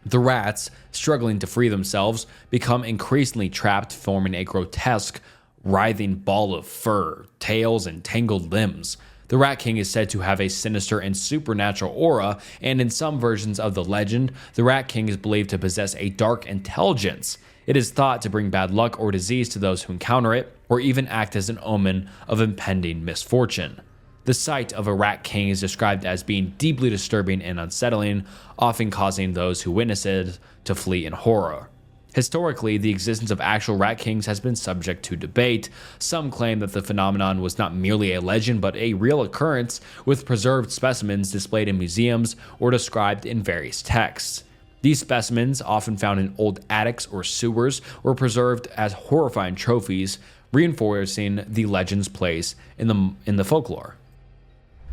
The rats, struggling to free themselves, become increasingly trapped, forming a grotesque, writhing ball of fur, tails, and tangled limbs. The Rat King is said to have a sinister and supernatural aura, and in some versions of the legend, the Rat King is believed to possess a dark intelligence. It is thought to bring bad luck or disease to those who encounter it, or even act as an omen of impending misfortune. The sight of a Rat King is described as being deeply disturbing and unsettling, often causing those who witness it to flee in horror. Historically, the existence of actual rat kings has been subject to debate. Some claim that the phenomenon was not merely a legend but a real occurrence, with preserved specimens displayed in museums or described in various texts. These specimens, often found in old attics or sewers, were preserved as horrifying trophies, reinforcing the legend's place in the folklore.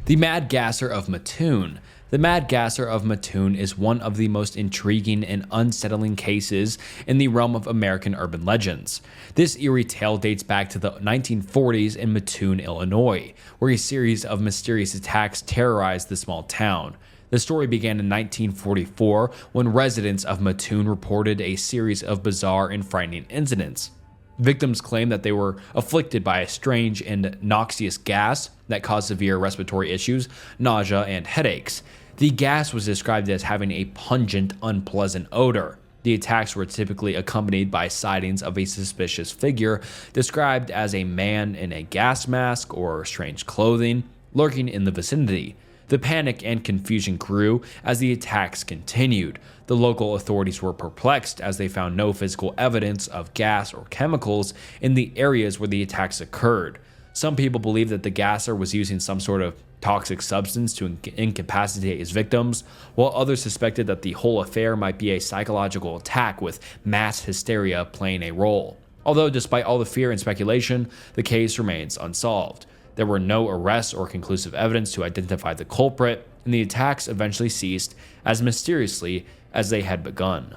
The Mad Gasser of Mattoon. The Mad Gasser of Mattoon is one of the most intriguing and unsettling cases in the realm of American urban legends. This eerie tale dates back to the 1940s in Mattoon, Illinois, where a series of mysterious attacks terrorized the small town. The story began in 1944 when residents of Mattoon reported a series of bizarre and frightening incidents. Victims claimed that they were afflicted by a strange and noxious gas that caused severe respiratory issues, nausea, and headaches. The gas was described as having a pungent, unpleasant odor. The attacks were typically accompanied by sightings of a suspicious figure, described as a man in a gas mask or strange clothing, lurking in the vicinity. The panic and confusion grew as the attacks continued. The local authorities were perplexed as they found no physical evidence of gas or chemicals in the areas where the attacks occurred. Some people believe that the gasser was using some sort of toxic substance to incapacitate his victims, while others suspected that the whole affair might be a psychological attack with mass hysteria playing a role. Although despite all the fear and speculation, the case remains unsolved. There were no arrests or conclusive evidence to identify the culprit, and the attacks eventually ceased as mysteriously as they had begun.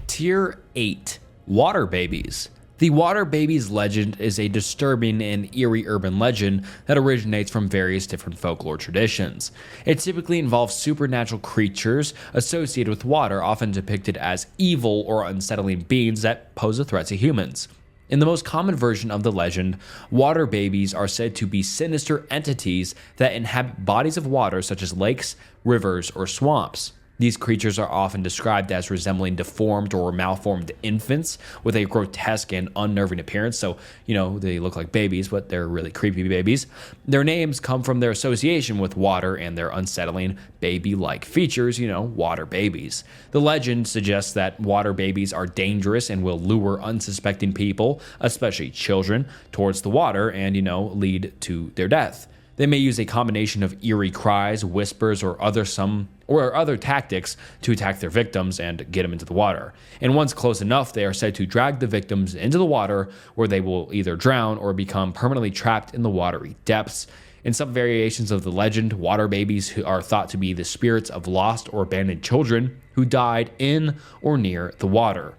Tier 8. Water Babies. The Water Babies legend is a disturbing and eerie urban legend that originates from various different folklore traditions. It typically involves supernatural creatures associated with water, often depicted as evil or unsettling beings that pose a threat to humans. In the most common version of the legend, water babies are said to be sinister entities that inhabit bodies of water such as lakes, rivers, or swamps. These creatures are often described as resembling deformed or malformed infants with a grotesque and unnerving appearance. So, they look like babies, but they're really creepy babies. Their names come from their association with water and their unsettling baby-like features, water babies. The legend suggests that water babies are dangerous and will lure unsuspecting people, especially children, towards the water and, lead to their death. They may use a combination of eerie cries, whispers, or other tactics to attack their victims and get them into the water. And once close enough, they are said to drag the victims into the water, where they will either drown or become permanently trapped in the watery depths. In some variations of the legend, water babies are thought to be the spirits of lost or abandoned children who died in or near the water.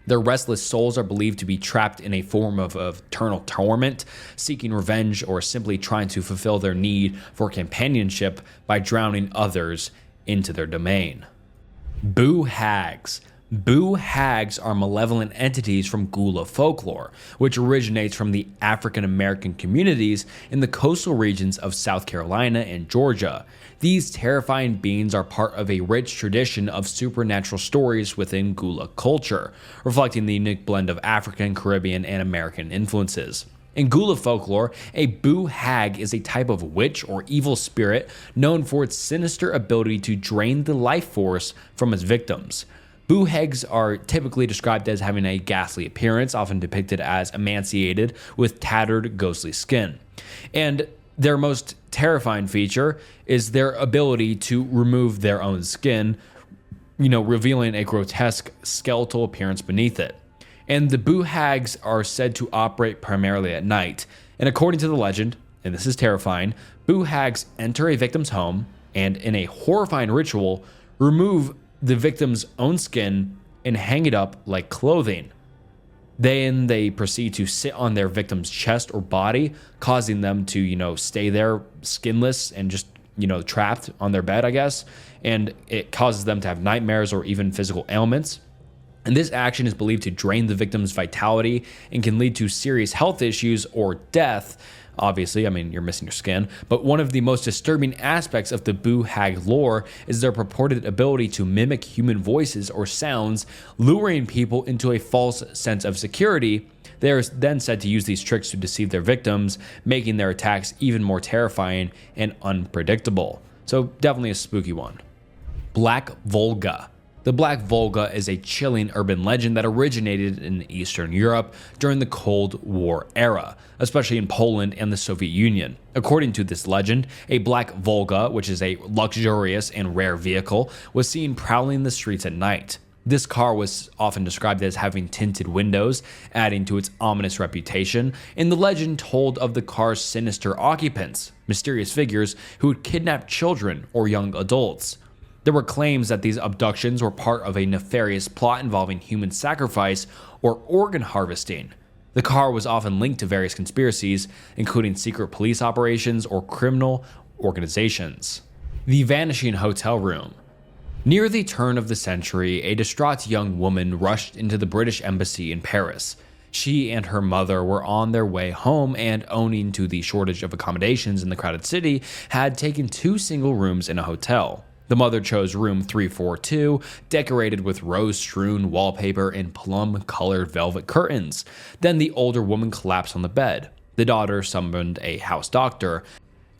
Their restless souls are believed to be trapped in a form of eternal torment, seeking revenge or simply trying to fulfill their need for companionship by drowning others into their domain. Boo Hags. Boo Hags are malevolent entities from Gula folklore, which originates from the African American communities in the coastal regions of South Carolina and Georgia. These terrifying beings are part of a rich tradition of supernatural stories within Gula culture, reflecting the unique blend of African, Caribbean, and American influences. In Gula folklore, a Boo Hag is a type of witch or evil spirit known for its sinister ability to drain the life force from its victims. Boo Hags are typically described as having a ghastly appearance, often depicted as emaciated with tattered, ghostly skin. And their most terrifying feature is their ability to remove their own skin, revealing a grotesque skeletal appearance beneath it. And the Boo Hags are said to operate primarily at night. And according to the legend, and this is terrifying, Boo Hags enter a victim's home, and in a horrifying ritual, remove the victim's own skin and hang it up like clothing. Then they proceed to sit on their victim's chest or body, causing them to, stay there skinless and just, trapped on their bed, I guess. And it causes them to have nightmares or even physical ailments. And this action is believed to drain the victim's vitality and can lead to serious health issues or death. Obviously, you're missing your skin. But one of the most disturbing aspects of the Boo Hag lore is their purported ability to mimic human voices or sounds, luring people into a false sense of security. They are then said to use these tricks to deceive their victims, making their attacks even more terrifying and unpredictable. So definitely a spooky one. Black Volga. The Black Volga is a chilling urban legend that originated in Eastern Europe during the Cold War era, especially in Poland and the Soviet Union. According to this legend, a Black Volga, which is a luxurious and rare vehicle, was seen prowling the streets at night. This car was often described as having tinted windows, adding to its ominous reputation, and the legend told of the car's sinister occupants, mysterious figures who would kidnap children or young adults. There were claims that these abductions were part of a nefarious plot involving human sacrifice or organ harvesting. The car was often linked to various conspiracies, including secret police operations or criminal organizations. The Vanishing Hotel Room. Near the turn of the century, a distraught young woman rushed into the British Embassy in Paris. She and her mother were on their way home and, owing to the shortage of accommodations in the crowded city, had taken 2 single rooms in a hotel. The mother chose room 342, decorated with rose-strewn wallpaper and plum-colored velvet curtains. Then the older woman collapsed on the bed. The daughter summoned a house doctor.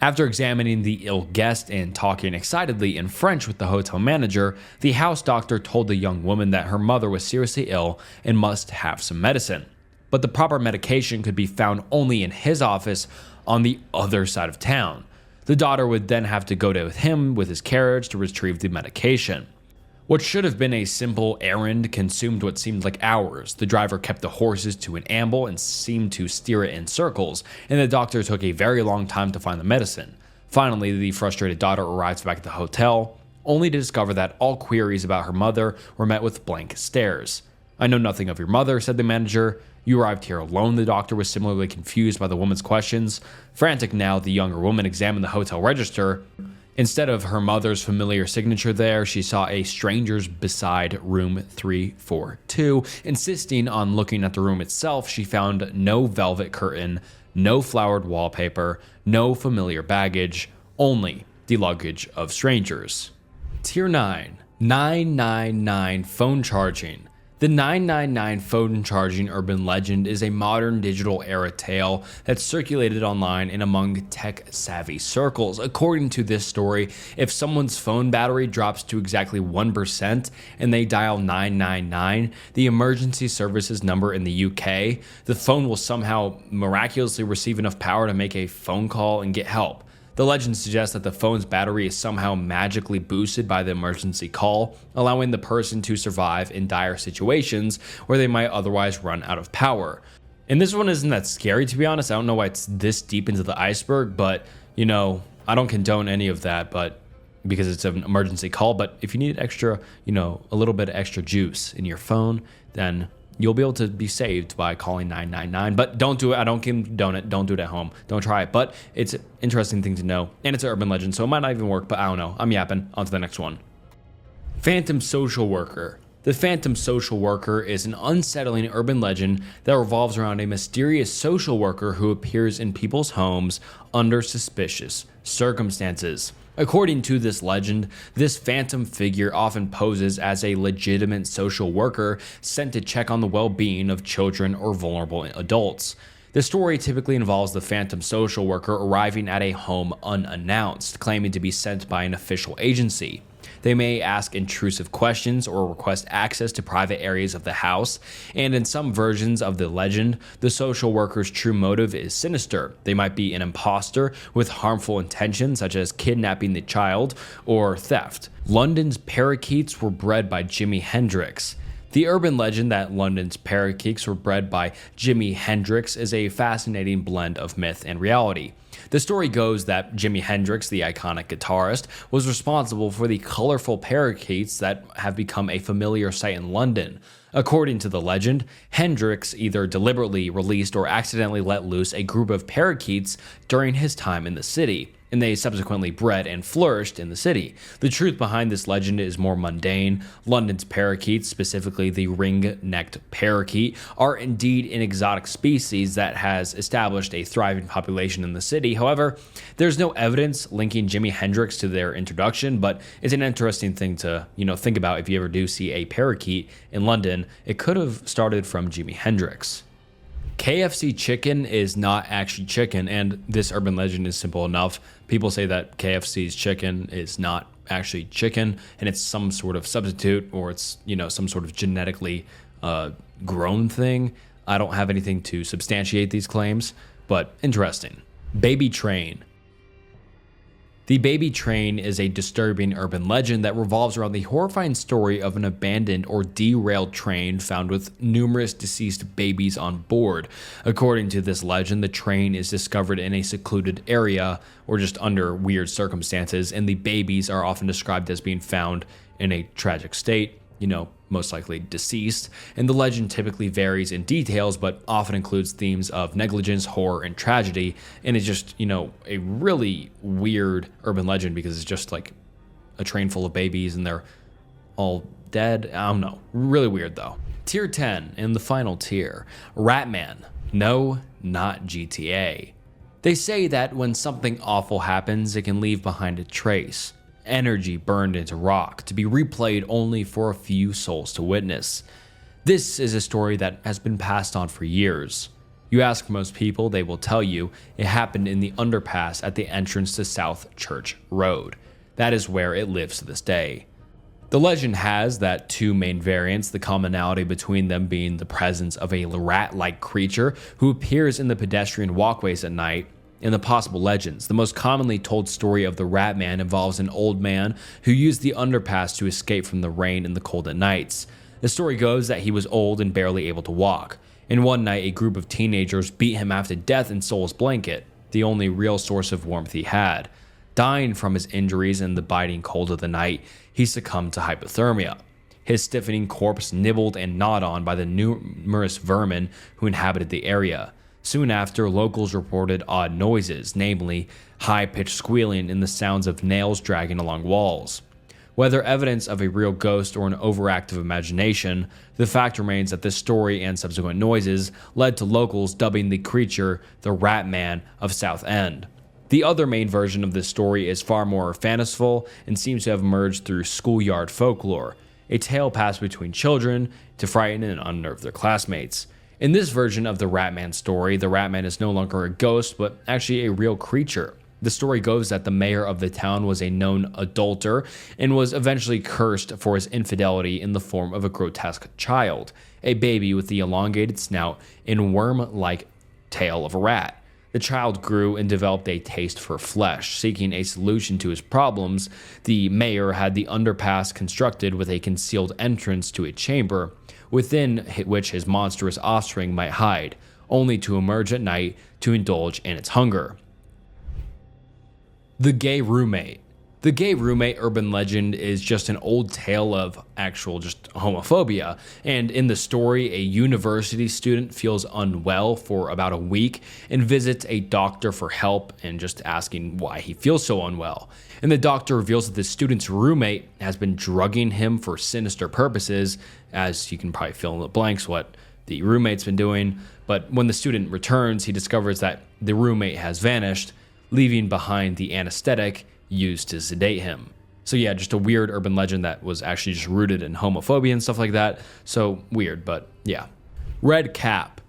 After examining the ill guest and talking excitedly in French with the hotel manager, the house doctor told the young woman that her mother was seriously ill and must have some medicine. But the proper medication could be found only in his office on the other side of town. The daughter would then have to go to him with his carriage to retrieve the medication. What should have been a simple errand consumed what seemed like hours. The driver kept the horses to an amble and seemed to steer it in circles, and the doctor took a very long time to find the medicine. Finally, the frustrated daughter arrives back at the hotel, only to discover that all queries about her mother were met with blank stares. "I know nothing of your mother," said the manager. "You arrived here alone." The doctor was similarly confused by the woman's questions. Frantic now, the younger woman examined the hotel register. Instead of her mother's familiar signature there, she saw a stranger's beside room 342. Insisting on looking at the room itself, she found no velvet curtain, no flowered wallpaper, no familiar baggage, only the luggage of strangers. Tier 9. 999 Phone Charging. The 999 phone charging urban legend is a modern digital era tale that's circulated online and among tech-savvy circles. According to this story, if someone's phone battery drops to exactly 1% and they dial 999, the emergency services number in the UK, the phone will somehow miraculously receive enough power to make a phone call and get help. The legend suggests that the phone's battery is somehow magically boosted by the emergency call, allowing the person to survive in dire situations where they might otherwise run out of power. And this one isn't that scary, to be honest. I don't know why it's this deep into the iceberg, but, I don't condone any of that, but because it's an emergency call. But if you need extra, a little bit of extra juice in your phone, then you'll be able to be saved by calling 999, but don't do it. I don't condone it. Don't do it at home. Don't try it, but it's an interesting thing to know, and it's an urban legend, so it might not even work, but I don't know. I'm yapping. On to the next one. Phantom Social Worker. The Phantom Social Worker is an unsettling urban legend that revolves around a mysterious social worker who appears in people's homes under suspicious circumstances. According to this legend, this phantom figure often poses as a legitimate social worker sent to check on the well-being of children or vulnerable adults. The story typically involves the phantom social worker arriving at a home unannounced, claiming to be sent by an official agency. They may ask intrusive questions or request access to private areas of the house, and in some versions of the legend, the social worker's true motive is sinister. They might be an imposter with harmful intentions such as kidnapping the child or theft. London's parakeets were bred by Jimi Hendrix. The urban legend that London's parakeets were bred by Jimi Hendrix is a fascinating blend of myth and reality. The story goes that Jimi Hendrix, the iconic guitarist, was responsible for the colorful parakeets that have become a familiar sight in London. According to the legend, Hendrix either deliberately released or accidentally let loose a group of parakeets during his time in the city, and they subsequently bred and flourished in the city. The truth behind this legend is more mundane. London's parakeets, specifically the ring-necked parakeet, are indeed an exotic species that has established a thriving population in the city. However, there's no evidence linking Jimi Hendrix to their introduction, but it's an interesting thing to, think about if you ever do see a parakeet in London. It could have started from Jimi Hendrix. KFC chicken is not actually chicken, and this urban legend is simple enough. People say that KFC's chicken is not actually chicken, and it's some sort of substitute, or it's, some sort of genetically grown thing. I don't have anything to substantiate these claims, but interesting. Baby train. The baby train is a disturbing urban legend that revolves around the horrifying story of an abandoned or derailed train found with numerous deceased babies on board. According to this legend, the train is discovered in a secluded area or just under weird circumstances, and the babies are often described as being found in a tragic state, most likely deceased, and the legend typically varies in details but often includes themes of negligence, horror, and tragedy, and it's just, a really weird urban legend because it's just like a train full of babies and they're all dead. I don't know. Really weird though. Tier 10, in the final tier, Ratman. No, not GTA. They say that when something awful happens, it can leave behind a trace. Energy burned into rock, to be replayed only for a few souls to witness. This is a story that has been passed on for years. You ask most people, they will tell you it happened in the underpass at the entrance to South Church Road. That is where it lives to this day. The legend has that two main variants, the commonality between them being the presence of a rat-like creature who appears in the pedestrian walkways at night. In the possible legends, the most commonly told story of the Ratman involves an old man who used the underpass to escape from the rain and the cold at nights. The story goes that he was old and barely able to walk, and one night a group of teenagers beat him half to death and stole his blanket, the only real source of warmth he had. Dying from his injuries and the biting cold of the night, he succumbed to hypothermia. His stiffening corpse nibbled and gnawed on by the numerous vermin who inhabited the area. Soon after, locals reported odd noises, namely high-pitched squealing and the sounds of nails dragging along walls. Whether evidence of a real ghost or an overactive imagination, the fact remains that this story and subsequent noises led to locals dubbing the creature the Ratman of Southend. The other main version of this story is far more fanciful and seems to have emerged through schoolyard folklore, a tale passed between children to frighten and unnerve their classmates. In this version of the Ratman story, the Ratman is no longer a ghost, but actually a real creature. The story goes that the mayor of the town was a known adulterer and was eventually cursed for his infidelity in the form of a grotesque child, a baby with the elongated snout and worm-like tail of a rat. The child grew and developed a taste for flesh. Seeking a solution to his problems, the mayor had the underpass constructed with a concealed entrance to a chamber, within which his monstrous offspring might hide, only to emerge at night to indulge in its hunger. The gay roommate. The gay roommate urban legend is just an old tale of actual just homophobia, and in the story, a university student feels unwell for about a week and visits a doctor for help and just asking why he feels so unwell. And the doctor reveals that the student's roommate has been drugging him for sinister purposes, as you can probably fill in the blanks what the roommate's been doing. But when the student returns, he discovers that the roommate has vanished, leaving behind the anesthetic used to sedate him. So yeah, just a weird urban legend that was actually just rooted in homophobia and stuff like that. So weird, but yeah. Red Cap.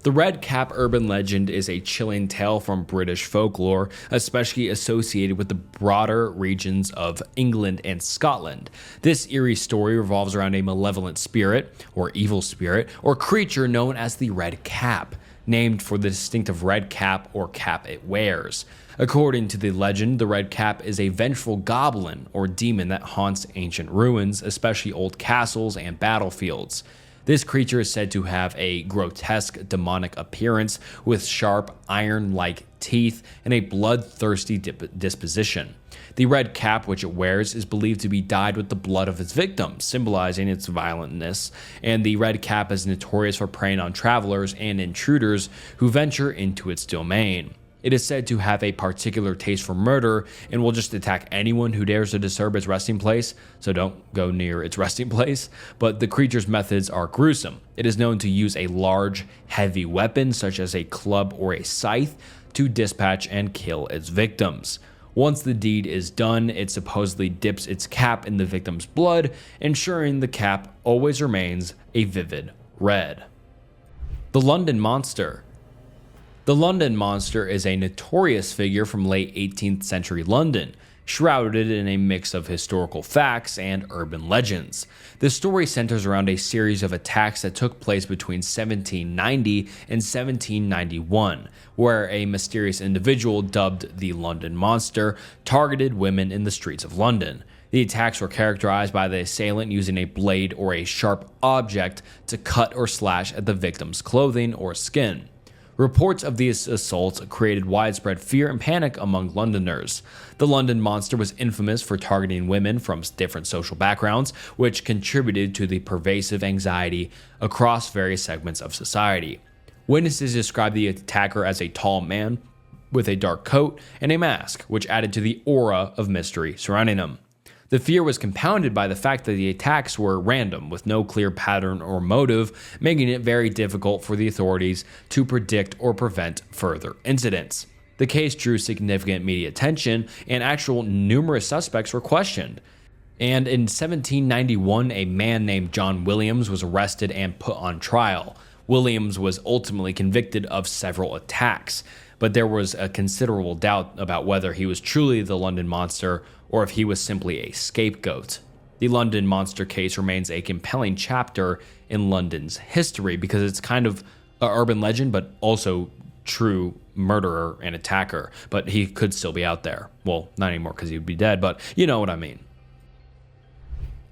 The Red Cap urban legend is a chilling tale from British folklore, especially associated with the broader regions of England and Scotland. This eerie story revolves around a malevolent spirit, or evil spirit, or creature known as the Red Cap. named for the distinctive red cap or cap it wears. According to the legend, the red cap is a vengeful goblin or demon that haunts ancient ruins, especially old castles and battlefields. This creature is said to have a grotesque demonic appearance with sharp iron-like teeth and a bloodthirsty disposition. The red cap which it wears is believed to be dyed with the blood of its victims, symbolizing its violentness, and the red cap is notorious for preying on travelers and intruders who venture into its domain. It is said to have a particular taste for murder and will just attack anyone who dares to disturb its resting place, so don't go near its resting place. But the creature's methods are gruesome. It is known to use a large, heavy weapon such as a club or a scythe to dispatch and kill its victims. Once the deed is done, it supposedly dips its cap in the victim's blood, ensuring the cap always remains a vivid red. The London Monster. The London Monster is a notorious figure from late 18th century London, shrouded in a mix of historical facts and urban legends. The story centers around a series of attacks that took place between 1790 and 1791, where a mysterious individual dubbed the London Monster targeted women in the streets of London. The attacks were characterized by the assailant using a blade or a sharp object to cut or slash at the victim's clothing or skin. Reports of these assaults created widespread fear and panic among Londoners. The London Monster was infamous for targeting women from different social backgrounds, which contributed to the pervasive anxiety across various segments of society. Witnesses described the attacker as a tall man with a dark coat and a mask, which added to the aura of mystery surrounding him. The fear was compounded by the fact that the attacks were random, with no clear pattern or motive, making it very difficult for the authorities to predict or prevent further incidents. The case drew significant media attention, and actual numerous suspects were questioned. And in 1791, a man named John Williams was arrested and put on trial. Williams was ultimately convicted of several attacks, but there was a considerable doubt about whether he was truly the London Monster or if he was simply a scapegoat. The London Monster case remains a compelling chapter in London's history because it's kind of an urban legend, but also true murderer and attacker. But he could still be out there. Well, not anymore because he'd be dead, but you know what I mean.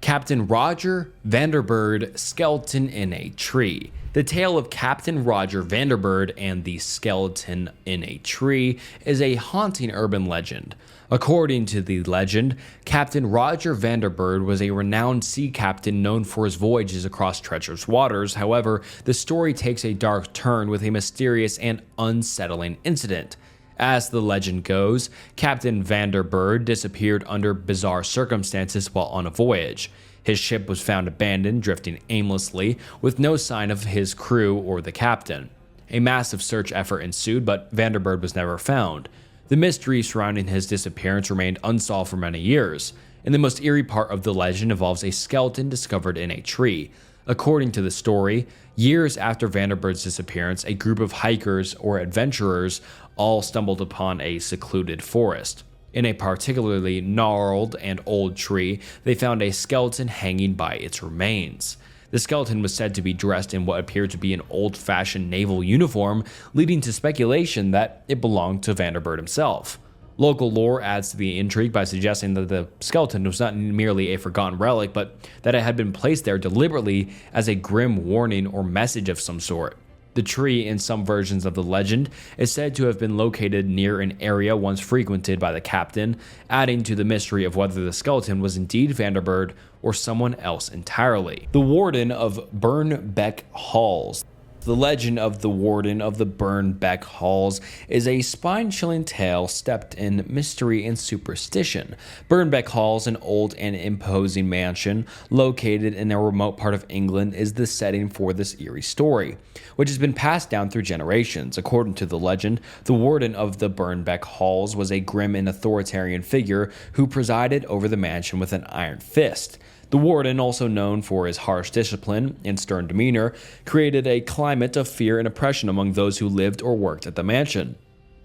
Captain Roger Vanderbird, skeleton in a tree. The tale of Captain Roger Vanderbird and the skeleton in a tree is a haunting urban legend. According to the legend, Captain Roger Vanderbird was a renowned sea captain known for his voyages across treacherous waters. However, the story takes a dark turn with a mysterious and unsettling incident. As the legend goes, Captain Vanderbird disappeared under bizarre circumstances while on a voyage. His ship was found abandoned, drifting aimlessly, with no sign of his crew or the captain. A massive search effort ensued, but Vanderbird was never found. The mystery surrounding his disappearance remained unsolved for many years, and the most eerie part of the legend involves a skeleton discovered in a tree. According to the story, years after Vanderbird's disappearance, a group of hikers or adventurers all stumbled upon a secluded forest. In a particularly gnarled and old tree, they found a skeleton hanging by its remains. The skeleton was said to be dressed in what appeared to be an old-fashioned naval uniform, leading to speculation that it belonged to Vanderbird himself. Local lore adds to the intrigue by suggesting that the skeleton was not merely a forgotten relic, but that it had been placed there deliberately as a grim warning or message of some sort. The tree, in some versions of the legend, is said to have been located near an area once frequented by the captain, adding to the mystery of whether the skeleton was indeed Vanderbird or someone else entirely. The Warden of Burnbeck Halls. The legend of the Warden of the Burnbeck Halls is a spine-chilling tale steeped in mystery and superstition. Burnbeck Halls, an old and imposing mansion located in a remote part of England, is the setting for this eerie story, which has been passed down through generations. According to the legend, the Warden of the Burnbeck Halls was a grim and authoritarian figure who presided over the mansion with an iron fist. The warden, also known for his harsh discipline and stern demeanor, created a climate of fear and oppression among those who lived or worked at the mansion.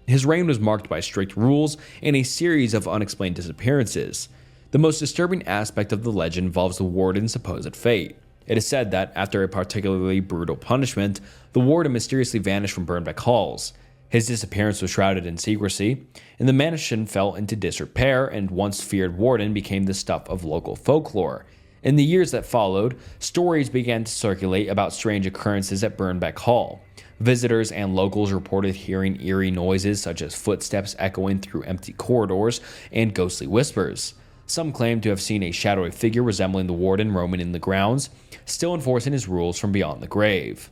His reign was marked by strict rules and a series of unexplained disappearances. The most disturbing aspect of the legend involves the warden's supposed fate. It is said that after a particularly brutal punishment, the warden mysteriously vanished from Burnback Halls. His disappearance was shrouded in secrecy, and the mansion fell into disrepair, and once feared warden became the stuff of local folklore. In the years that followed, stories began to circulate about strange occurrences at Burnback Hall. Visitors and locals reported hearing eerie noises such as footsteps echoing through empty corridors and ghostly whispers. Some claimed to have seen a shadowy figure resembling the warden roaming in the grounds, still enforcing his rules from beyond the grave.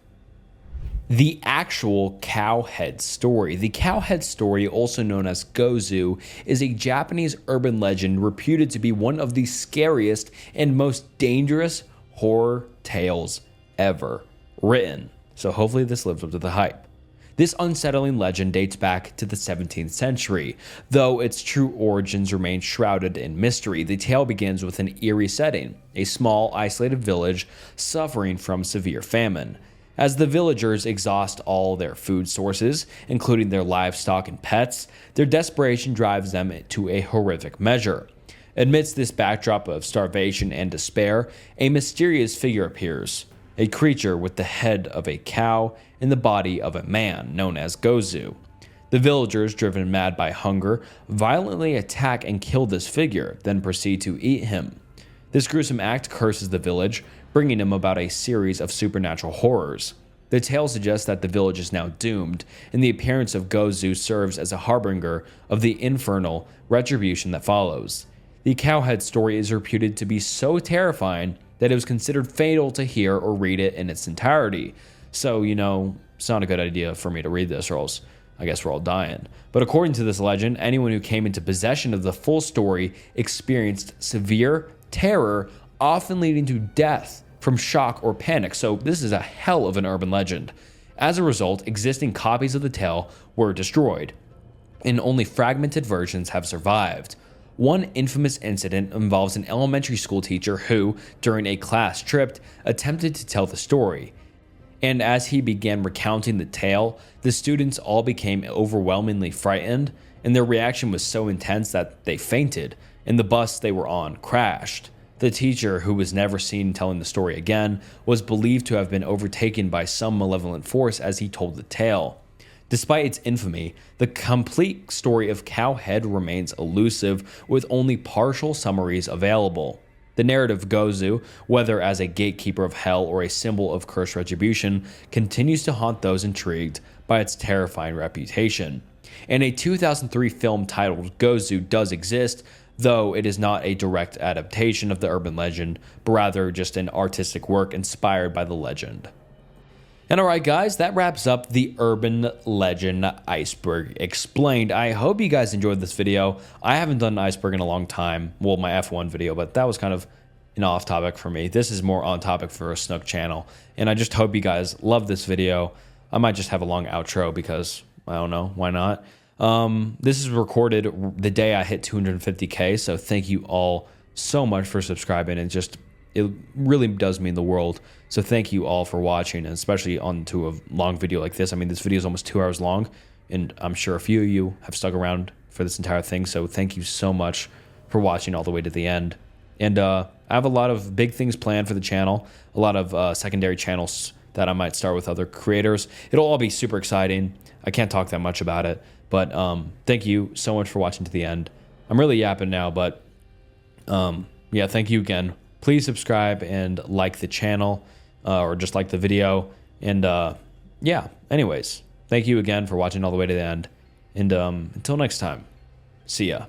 The actual Cowhead story. The Cowhead story, also known as Gozu, is a Japanese urban legend reputed to be one of the scariest and most dangerous horror tales ever written. So hopefully this lives up to the hype. This unsettling legend dates back to the 17th century. Though its true origins remain shrouded in mystery, the tale begins with an eerie setting, a small, isolated village suffering from severe famine. As the villagers exhaust all their food sources, including their livestock and pets, their desperation drives them to a horrific measure. Amidst this backdrop of starvation and despair, a mysterious figure appears. A creature with the head of a cow and the body of a man, known as Gozu. The villagers, driven mad by hunger, violently attack and kill this figure, then proceed to eat him. This gruesome act curses the village, bringing him about a series of supernatural horrors. The tale suggests that the village is now doomed, and the appearance of Gozu serves as a harbinger of the infernal retribution that follows. The Cowhead story is reputed to be so terrifying that it was considered fatal to hear or read it in its entirety. So, it's not a good idea for me to read this, or else I guess we're all dying. But according to this legend, anyone who came into possession of the full story experienced severe terror, often leading to death from shock or panic. So this is a hell of an urban legend. As a result, existing copies of the tale were destroyed, and only fragmented versions have survived. One infamous incident involves an elementary school teacher who, during a class trip, attempted to tell the story. And as he began recounting the tale, the students all became overwhelmingly frightened, and their reaction was so intense that they fainted, and the bus they were on crashed. The teacher, who was never seen telling the story again, was believed to have been overtaken by some malevolent force as he told the tale. Despite its infamy, the complete story of Cowhead remains elusive, with only partial summaries available. The narrative of Gozu, whether as a gatekeeper of hell or a symbol of cursed retribution, continues to haunt those intrigued by its terrifying reputation. And a 2003 film titled Gozu does exist, though it is not a direct adaptation of the urban legend, but rather just an artistic work inspired by the legend. And alright guys, that wraps up the urban legend Iceberg Explained. I hope you guys enjoyed this video. I haven't done Iceberg in a long time. Well, my F1 video, but that was kind of an off topic for me. This is more on topic for a Snook channel. And I just hope you guys love this video. I might just have a long outro because, I don't know, why not? This is recorded the day I hit 250K, so thank you all so much for subscribing, and it really does mean the world. So thank you all for watching, and especially onto a long video like this. I mean, this video is almost 2 hours long, and I'm sure a few of you have stuck around for this entire thing, so thank you so much for watching all the way to the end. And I have a lot of big things planned for the channel, a lot of secondary channels that I might start with other creators. It'll all be super exciting. I can't talk that much about it, but thank you so much for watching to the end. I'm really yapping now, but yeah, thank you again. Please subscribe and like the channel, or just like the video. And yeah, anyways, thank you again for watching all the way to the end. And until next time, see ya.